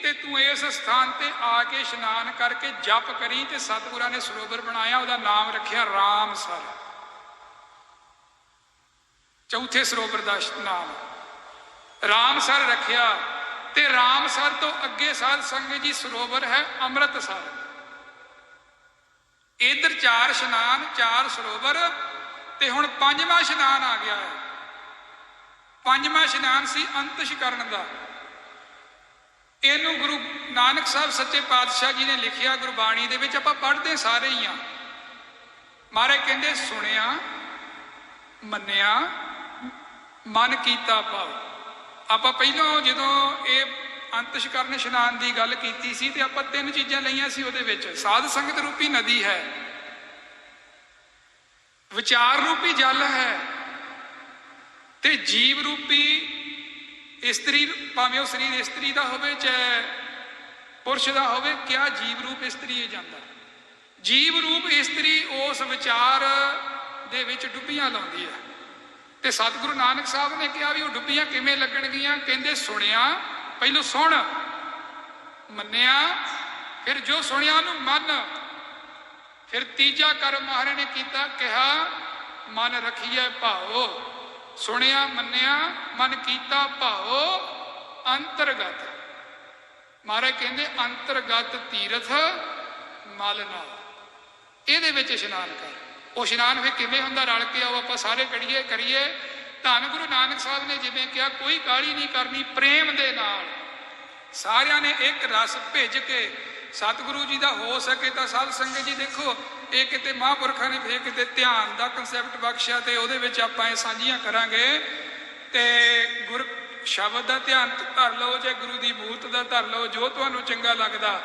ਤੇ ਤੂੰ ਇਸ ਸਥਾਨ ਤੇ ਆ ਕੇ ਇਸ਼ਨਾਨ ਕਰਕੇ ਜਪ ਕਰੀ। ਤੇ ਸਤਿਗੁਰਾਂ ਨੇ ਸਰੋਵਰ ਬਣਾਇਆ, ਉਹਦਾ ਨਾਮ ਰੱਖਿਆ ਰਾਮਸਰ। ਚੌਥੇ ਸਰੋਵਰ ਦਾ ਨਾਮ ਰਾਮਸਰ ਰੱਖਿਆ। ਤੇ ਰਾਮਸਰ ਤੋਂ ਅੱਗੇ ਸਾਧ ਸੰਗਤ ਜੀ ਸਰੋਵਰ ਹੈ ਅੰਮ੍ਰਿਤਸਰ। ਇਧਰ 4 ਇਸ਼ਨਾਨ 4 ਸਰੋਵਰ। ਤੇ ਹੁਣ 5ਵਾਂ ਇਸ਼ਨਾਨ ਆ ਗਿਆ ਹੈ। 5ਵਾਂ ਇਸ਼ਨਾਨ ਸੀ ਅੰਤਿਸ਼ਕਰਨ ਦਾ। ਇਹਨੂੰ ਗੁਰੂ ਨਾਨਕ ਸਾਹਿਬ ਸੱਚੇ ਪਾਤਸ਼ਾਹ ਜੀ ਨੇ ਲਿਖਿਆ ਗੁਰਬਾਣੀ ਦੇ ਵਿੱਚ, ਆਪਾਂ ਪੜ੍ਹਦੇ ਸਾਰੇ ਹੀ ਆ। ਮਹਾਰਾਜ ਕਹਿੰਦੇ ਸੁਣਿਆ ਮੰਨਿਆ ਮਨ ਕੀਤਾ ਭਾਵ। ਆਪਾਂ ਪਹਿਲਾਂ ਜਦੋਂ ਇਹ ਅੰਤਿਸ਼ਕਰਨ ਇਸ਼ਨਾਨ ਦੀ ਗੱਲ ਕੀਤੀ ਸੀ ਤੇ ਆਪਾਂ 3 ਚੀਜ਼ਾਂ ਲਈਆਂ ਸੀ ਉਹਦੇ ਵਿੱਚ। ਸਾਧ ਸੰਗਤ ਰੂਪੀ ਨਦੀ ਹੈ, ਵਿਚਾਰ ਰੂਪੀ ਜਲ ਹੈ, ਤੇ ਜੀਵ ਰੂਪੀ ਇਸਤਰੀ, ਭਾਵੇਂ ਉਹ ਸਰੀਰ ਇਸਤਰੀ ਦਾ ਹੋਵੇ ਚਾਹੇ ਪੁਰਸ਼ ਦਾ ਹੋਵੇ, ਕਿਆ ਜੀਵ ਰੂਪ ਇਸਤਰੀ ਇਹ ਜਾਂਦਾ। ਜੀਵ ਰੂਪ ਇਸਤਰੀ ਉਸ ਵਿਚਾਰ ਦੇ ਵਿੱਚ ਡੁੱਬੀਆਂ ਲਾਉਂਦੀ ਹੈ। ਤੇ ਸਤਿਗੁਰੂ ਨਾਨਕ ਸਾਹਿਬ ਨੇ ਕਿਹਾ ਵੀ ਉਹ ਡੁੱਬੀਆਂ ਕਿਵੇਂ ਲੱਗਣਗੀਆਂ। ਕਹਿੰਦੇ ਸੁਣਿਆ, ਪਹਿਲੋਂ ਸੁਣ, ਮੰਨਿਆ, ਫਿਰ ਜੋ ਸੁਣਿਆ ਉਹਨੂੰ ਮੰਨ। ਫਿਰ ਤੀਜਾ ਕਰਮ ਮਹਾਰਾਜ ਨੇ ਕੀਤਾ, ਕਿਹਾ ਮਨ ਰੱਖੀਏ ਭਾਓ। ਸੁਣਿਆ ਮੰਨਿਆ ਮਨ ਕੀਤਾ ਭਾਓ ਅੰਤਰਗਤ। ਮਹਾਰਾਜ ਕਹਿੰਦੇ ਅੰਤਰਗਤ ਤੀਰਥ ਮਲ ਨਾਲ, ਇਹਦੇ ਵਿੱਚ ਇਸ਼ਨਾਨ ਕਰ। ਉਹ ਇਸ਼ਨਾਨ ਫਿਰ ਕਿਵੇਂ ਹੁੰਦਾ, ਰਲ ਕੇ ਆਓ ਆਪਾਂ ਸਾਰੇ ਕਰੀਏ। ਧੰਨ ਗੁਰੂ ਨਾਨਕ ਸਾਹਿਬ ਨੇ ਜਿਵੇਂ ਕਿਹਾ ਕੋਈ ਕਾਹਲੀ ਨਹੀਂ ਕਰਨੀ, ਪ੍ਰੇਮ ਦੇ ਨਾਲ ਸਾਰਿਆਂ ਨੇ ਇੱਕ ਰਸ ਭਿੱਜ ਕੇ ਸਤਿਗੁਰੂ ਜੀ ਦਾ ਹੋ ਸਕੇ ਤਾਂ। ਸਾਧ ਸੰਗਤ ਜੀ ਦੇਖੋ, ਇਹ ਕਿਤੇ ਮਹਾਂਪੁਰਖਾਂ ਨੇ ਫੇਰ ਕਿਤੇ ਧਿਆਨ ਦਾ ਕਨਸੈਪਟ ਬਖਸ਼ਿਆ ਤੇ ਉਹਦੇ ਵਿੱਚ ਆਪਾਂ ਇਹ ਸਾਂਝੀਆਂ ਕਰਾਂਗੇ। ਤੇ ਗੁਰ ਸ਼ਬਦ ਦਾ ਧਿਆਨ ਧਰ ਲਓ, ਜੇ ਗੁਰੂ ਦੀ ਮੂਰਤ ਦਾ ਧਰ ਲਓ, ਜੋ ਤੁਹਾਨੂੰ ਚੰਗਾ ਲੱਗਦਾ।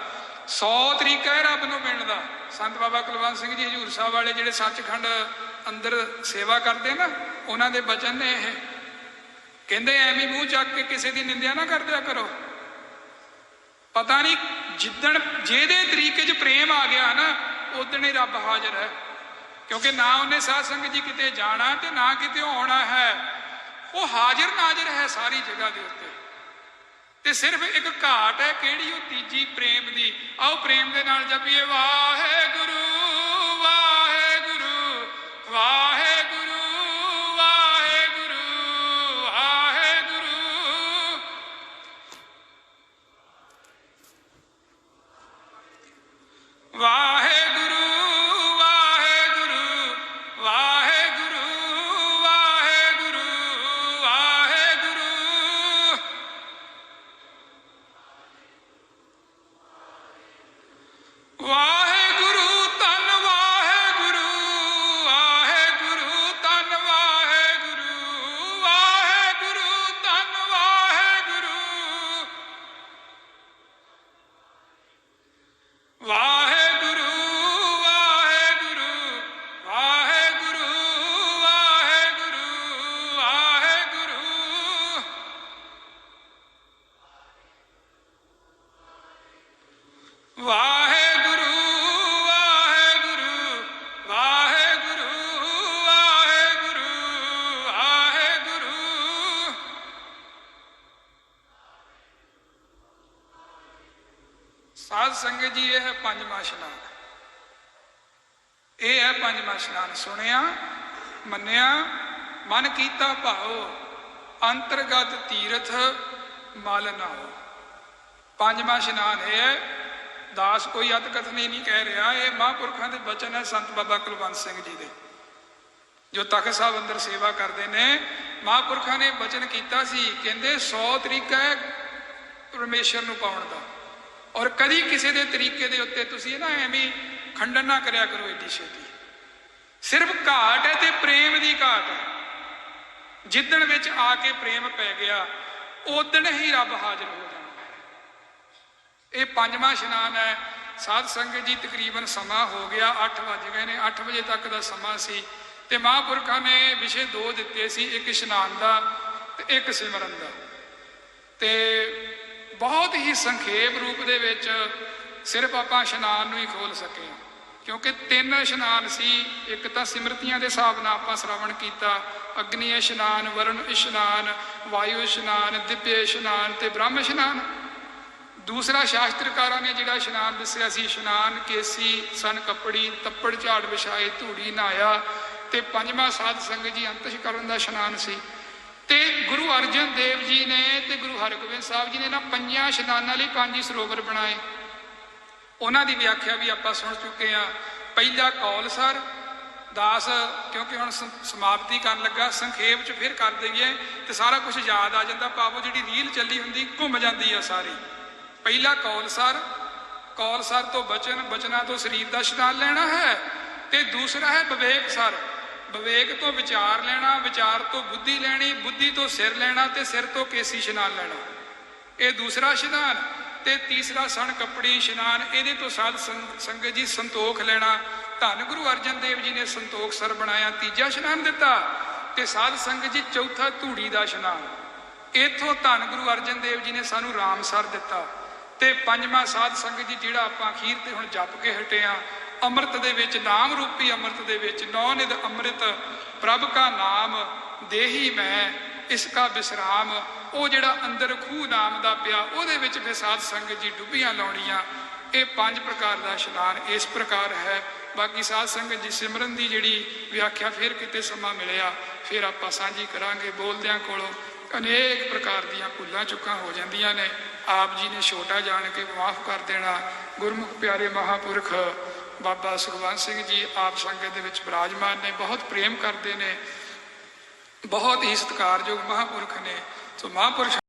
100 ਤਰੀਕਾ ਹੈ ਰੱਬ ਨੂੰ ਮਿਲਣ ਦਾ। ਸੰਤ ਬਾਬਾ ਕੁਲਵੰਤ ਸਿੰਘ ਜੀ ਹਜ਼ੂਰ ਸਾਹਿਬ ਵਾਲੇ ਜਿਹੜੇ ਸੱਚਖੰਡ ਅੰਦਰ ਸੇਵਾ ਕਰਦੇ ਨਾ, ਉਹਨਾਂ ਦੇ ਬਚਨ ਨੇ ਇਹ। ਕਹਿੰਦੇ ਐਵੇਂ ਮੂੰਹ ਚੱਕ ਕੇ ਕਿਸੇ ਦੀ ਨਿੰਦਿਆ ਨਾ ਕਰਦਿਆ ਕਰੋ। ਪਤਾ ਨਹੀਂ ਜਿੱਦਣ ਜਿਹਦੇ ਤਰੀਕੇ 'ਚ ਪ੍ਰੇਮ ਆ ਗਿਆ ਨਾ ਉਦਣ ਹੀ ਰੱਬ ਹਾਜ਼ਰ ਹੈ। ਕਿਉਂਕਿ ਨਾ ਉਹਨੇ ਸਾਧ ਸੰਗਤ ਜੀ ਕਿਤੇ ਜਾਣਾ ਤੇ ਨਾ ਕਿਤੇ ਆਉਣਾ ਹੈ। ਉਹ ਹਾਜ਼ਰ ਨਾਜ਼ਰ ਹੈ ਸਾਰੀ ਜਗ੍ਹਾ ਦੇ ਉੱਤੇ। ਤੇ ਸਿਰਫ ਇੱਕ ਘਾਟ ਹੈ, ਕਿਹੜੀ? ਉਹ ਤੀਜੀ ਪ੍ਰੇਮ ਦੀ। ਆਓ ਪ੍ਰੇਮ ਦੇ ਨਾਲ ਜਪੀਏ, ਵਾਹਿਗੁਰੂ ਵਾਹਿਗੁਰੂ ਵਾਹਿਗੁਰੂ ਵਾਹਿਗੁਰੂ ਵਾਹਿਗੁਰੂ। ਵਾਹਿਗੁਰੂ ਵਾਹਿਗੁਰੂ ਵਾਹਿਗੁਰੂ ਵਾਹਿਗੁਰੂ ਵਾਹਿਗੁਰੂ। ਵਾਹਿਗੁਰੂ ਧੰਨ ਵਾਹਿਗੁਰੂ ਵਾਹਿਗੁਰੂ ਧੰਨ ਵਾਹਿਗੁਰੂ ਵਾਹਿਗੁਰੂ ਧੰਨ ਵਾਹਿਗੁਰੂ ਵਾਹਿਗੁਰੂ ਵਾਹਿਗੁਰੂ ਵਾਹਿਗੁਰੂ ਵਾਹਿਗੁਰੂ ਵਾਹਿਗੁਰੂ ਵਾਹਿਗੁਰੂ ਵਾਹਿਗੁਰੂ ਵਾਹਿਗੁਰੂ ਵਾਹਿਗੁਰੂ। ਸਾਧ ਸੰਗਤ ਜੀ, ਇਹ ਹੈ ਪੰਜਵਾਂ ਇਸ਼ਨਾਨ। ਇਹ ਹੈ ਪੰਜਵਾਂ ਇਸ਼ਨਾਨ। ਸੁਣਿਆ ਮੰਨਿਆ ਮਨ ਕੀਤਾ ਭਾਉ, ਅੰਤਰਗਤ ਤੀਰਥ ਮਲ ਨਾਉ। ਪੰਜਵਾਂ ਇਸ਼ਨਾਨ ਇਹ ਹੈ। ਦਾਸ ਕੋਈ ਅਤ ਕਥਨੀ ਨਹੀਂ ਕਹਿ ਰਿਹਾ, ਇਹ ਮਹਾਂਪੁਰਖਾਂ ਦੇ ਬਚਨ ਹੈ ਸੰਤ ਬਾਬਾ ਕੁਲਵੰਤ ਸਿੰਘ ਜੀ ਦੇ, ਜੋ ਤਖਤ ਸਾਹਿਬ ਅੰਦਰ ਸੇਵਾ ਕਰਦੇ ਨੇ। ਮਹਾਂਪੁਰਖਾਂ ਨੇ ਬਚਨ ਕੀਤਾ ਸੀ, ਕਹਿੰਦੇ 100 ਤਰੀਕਾ ਹੈ ਪਰਮੇਸ਼ਰ ਨੂੰ ਪਾਉਣ ਦਾ, ਔਰ ਕਦੀ ਕਿਸੇ ਦੇ ਤਰੀਕੇ ਦੇ ਉੱਤੇ ਤੁਸੀਂ ਨਾ ਐਵੇਂ ਖੰਡਨ ਨਾ ਕਰਿਆ ਕਰੋ ਏਡੀ ਛੇਤੀ। ਸਿਰਫ ਘਾਟ ਹੈ ਤੇ ਪ੍ਰੇਮ ਦੀ ਘਾਟ ਹੈ। ਜਿੱਦਣ ਵਿੱਚ ਆ ਕੇ ਪ੍ਰੇਮ ਪੈ ਗਿਆ, ਉਦਣ ਹੀ ਰੱਬ ਹਾਜ਼ਰ ਹੋ ਜਾਣਾ। ਇਹ ਪੰਜਵਾਂ ਇਸ਼ਨਾਨ ਹੈ। ਸਾਧ ਸੰਗਤ ਜੀ, ਤਕਰੀਬਨ ਸਮਾਂ ਹੋ ਗਿਆ, 8 ਵੱਜ ਗਏ ਨੇ। 8 ਵਜੇ ਤੱਕ ਦਾ ਸਮਾਂ ਸੀ ਤੇ ਮਹਾਂਪੁਰਖਾਂ ਨੇ ਵਿਸ਼ੇ 2 ਦਿੱਤੇ ਸੀ, ਇੱਕ ਇਸ਼ਨਾਨ ਦਾ ਤੇ ਇੱਕ ਸਿਮਰਨ ਦਾ। ਤੇ ਬਹੁਤ ਹੀ ਸੰਖੇਪ ਰੂਪ ਦੇ ਵਿੱਚ ਸਿਰਫ ਆਪਾਂ ਇਸ਼ਨਾਨ ਨੂੰ ਹੀ ਖੋਲ ਸਕੇ, ਕਿਉਂਕਿ 3 ਇਸ਼ਨਾਨ ਸੀ। ਇੱਕ ਤਾਂ ਸਿਮਰਤੀਆਂ ਦੇ ਹਿਸਾਬ ਨਾਲ ਆਪਾਂ ਸ਼੍ਰਵਣ ਕੀਤਾ, ਅਗਨੀ ਇਸ਼ਨਾਨ, ਵਰੁਣ ਇਸ਼ਨਾਨ, ਵਾਯੂ ਇਸ਼ਨਾਨ, ਦਿਵਯ ਇਸ਼ਨਾਨ ਤੇ ਬ੍ਰਹਮ ਇਸ਼ਨਾਨ। ਦੂਸਰਾ ਸ਼ਾਸਤਰਕਾਰਾਂ ਨੇ ਜਿਹੜਾ ਇਸ਼ਨਾਨ ਦੱਸਿਆ ਸੀ, ਇਸ਼ਨਾਨ ਕੇਸੀ ਸਨ ਕੱਪੜੀ, ਤੱਪੜ ਝਾੜ ਵਿਛਾਏ ਧੂੜੀ ਨਹਾਇਆ। ਤੇ ਪੰਜਵਾਂ ਸਾਧ ਸੰਗਤ ਜੀ ਅੰਤਿਸ਼ਕਰਨ ਦਾ ਇਸ਼ਨਾਨ ਸੀ। ਤੇ ਗੁਰੂ ਅਰਜਨ ਦੇਵ ਜੀ ਨੇ ਤੇ ਗੁਰੂ ਹਰਗੋਬਿੰਦ ਸਾਹਿਬ ਜੀ ਨੇ ਨਾ 5 ਇਸ਼ਨਾਨਾਂ ਲਈ 5 ਹੀ ਸਰੋਵਰ ਬਣਾਏ। ਉਹਨਾਂ ਦੀ ਵਿਆਖਿਆ ਵੀ ਆਪਾਂ ਸੁਣ ਚੁੱਕੇ ਹਾਂ। ਪਹਿਲਾ ਕੌਲਸਰ। ਦਾਸ ਕਿਉਂਕਿ ਹੁਣ ਸਮਾਪਤੀ ਕਰਨ ਲੱਗਾ, ਸੰਖੇਪ ਚ ਫਿਰ ਕਰ ਦਈਏ ਤੇ ਸਾਰਾ ਕੁਝ ਯਾਦ ਆ ਜਾਂਦਾ, ਭਾਵੋ ਜਿਹੜੀ ਰੀਲ ਚੱਲੀ ਹੁੰਦੀ ਘੁੰਮ ਜਾਂਦੀ ਆ ਸਾਰੀ। ਪਹਿਲਾ ਕੌਲਸਰ। ਕੌਲਸਰ ਤੋਂ ਬਚਨ, ਬਚਨਾਂ ਤੋਂ ਸਰੀਰ ਦਾ ਇਸ਼ਨਾਨ ਲੈਣਾ ਹੈ। ਤੇ ਦੂਸਰਾ ਹੈ ਵਿਵੇਕਸਰ। ਵਿਵੇਕ ਤੋਂ ਵਿਚਾਰ ਲੈਣਾ, ਵਿਚਾਰ ਤੋਂ ਬੁੱਧੀ ਲੈਣੀ, ਬੁੱਧੀ ਤੋਂ ਸਿਰ ਲੈਣਾ ਤੇ ਸਿਰ ਤੋਂ ਕੇਸੀ ਇਸ਼ਨਾਨ ਲੈਣਾ। ਇਹ ਦੂਸਰਾ ਇਸ਼ਨਾਨ। ਤੇ ਤੀਸਰਾ ਸਣ ਕੱਪੜੀ ਇਸ਼ਨਾਨ। ਇਹਦੇ ਤੋਂ ਸਾਧ ਸੰਗਤ ਜੀ ਸੰਤੋਖ ਲੈਣਾ। ਧੰਨ ਗੁਰੂ ਅਰਜਨ ਦੇਵ ਜੀ ਨੇ ਸੰਤੋਖ ਸਰ ਬਣਾਇਆ, ਤੀਜਾ ਇਸ਼ਨਾਨ ਦਿੱਤਾ। ਤੇ ਸਾਧ ਸੰਗਤ ਜੀ ਚੌਥਾ ਧੂੜੀ ਦਾ ਇਸ਼ਨਾਨ। ਇੱਥੋਂ ਧੰਨ ਗੁਰੂ ਅਰਜਨ ਦੇਵ ਜੀ ਨੇ ਸਾਨੂੰ ਰਾਮਸਰ ਦਿੱਤਾ। ਤੇ ਪੰਜਵਾਂ ਸਾਧ ਸੰਗਤ ਜੀ ਜਿਹੜਾ ਆਪਾਂ ਅਖੀਰ ਤੇ ਹੁਣ ਜਪ ਕੇ ਹਟੇ ਆ, ਅੰਮ੍ਰਿਤ ਦੇ ਵਿੱਚ, ਨਾਮ ਰੂਪੀ ਅੰਮ੍ਰਿਤ ਦੇ ਵਿੱਚ, ਨੌ ਨਿਧ ਅੰਮ੍ਰਿਤ ਪ੍ਰਭ ਕਾ ਨਾਮ ਦੇਹੀ ਮੈਂ ਇਸ ਕਾ ਵਿਸਰਾਮ। ਉਹ ਜਿਹੜਾ ਅੰਦਰ ਖੂਹ ਨਾਮ ਦਾ ਪਿਆ, ਉਹਦੇ ਵਿੱਚ ਫਿਰ ਸਾਧ ਸੰਗਤ ਜੀ ਡੁੱਬੀਆਂ ਲਾਉਣੀਆਂ। ਇਹ 5 ਪ੍ਰਕਾਰ ਦਾ ਇਸ਼ਨਾਨ ਇਸ ਪ੍ਰਕਾਰ ਹੈ। ਬਾਕੀ ਸਾਧ ਸੰਗਤ ਜੀ ਸਿਮਰਨ ਦੀ ਜਿਹੜੀ ਵਿਆਖਿਆ ਫਿਰ ਕਿਤੇ ਸਮਾਂ ਮਿਲਿਆ ਫਿਰ ਆਪਾਂ ਸਾਂਝੀ ਕਰਾਂਗੇ। ਬੋਲਦਿਆਂ ਕੋਲੋਂ ਅਨੇਕ ਪ੍ਰਕਾਰ ਦੀਆਂ ਭੁੱਲਾਂ ਚੁੱਕਾਂ ਹੋ ਜਾਂਦੀਆਂ ਨੇ। ਆਪ ਜੀ ਨੇ ਛੋਟਾ ਜਾਣ ਕੇ ਮਾਫ ਕਰ ਦੇਣਾ। ਗੁਰਮੁਖ ਪਿਆਰੇ ਮਹਾਂਪੁਰਖ ਬਾਬਾ ਸੁਖਵੰਤ ਸਿੰਘ ਜੀ ਆਪ ਸੰਗਤ ਦੇ ਵਿੱਚ ਬਿਰਾਜਮਾਨ ਨੇ, ਬਹੁਤ ਪ੍ਰੇਮ ਕਰਦੇ ਨੇ, ਬਹੁਤ ਹੀ ਸਤਿਕਾਰਯੋਗ ਮਹਾਂਪੁਰਖ ਨੇ। ਸੋ ਮਹਾਂਪੁਰਖ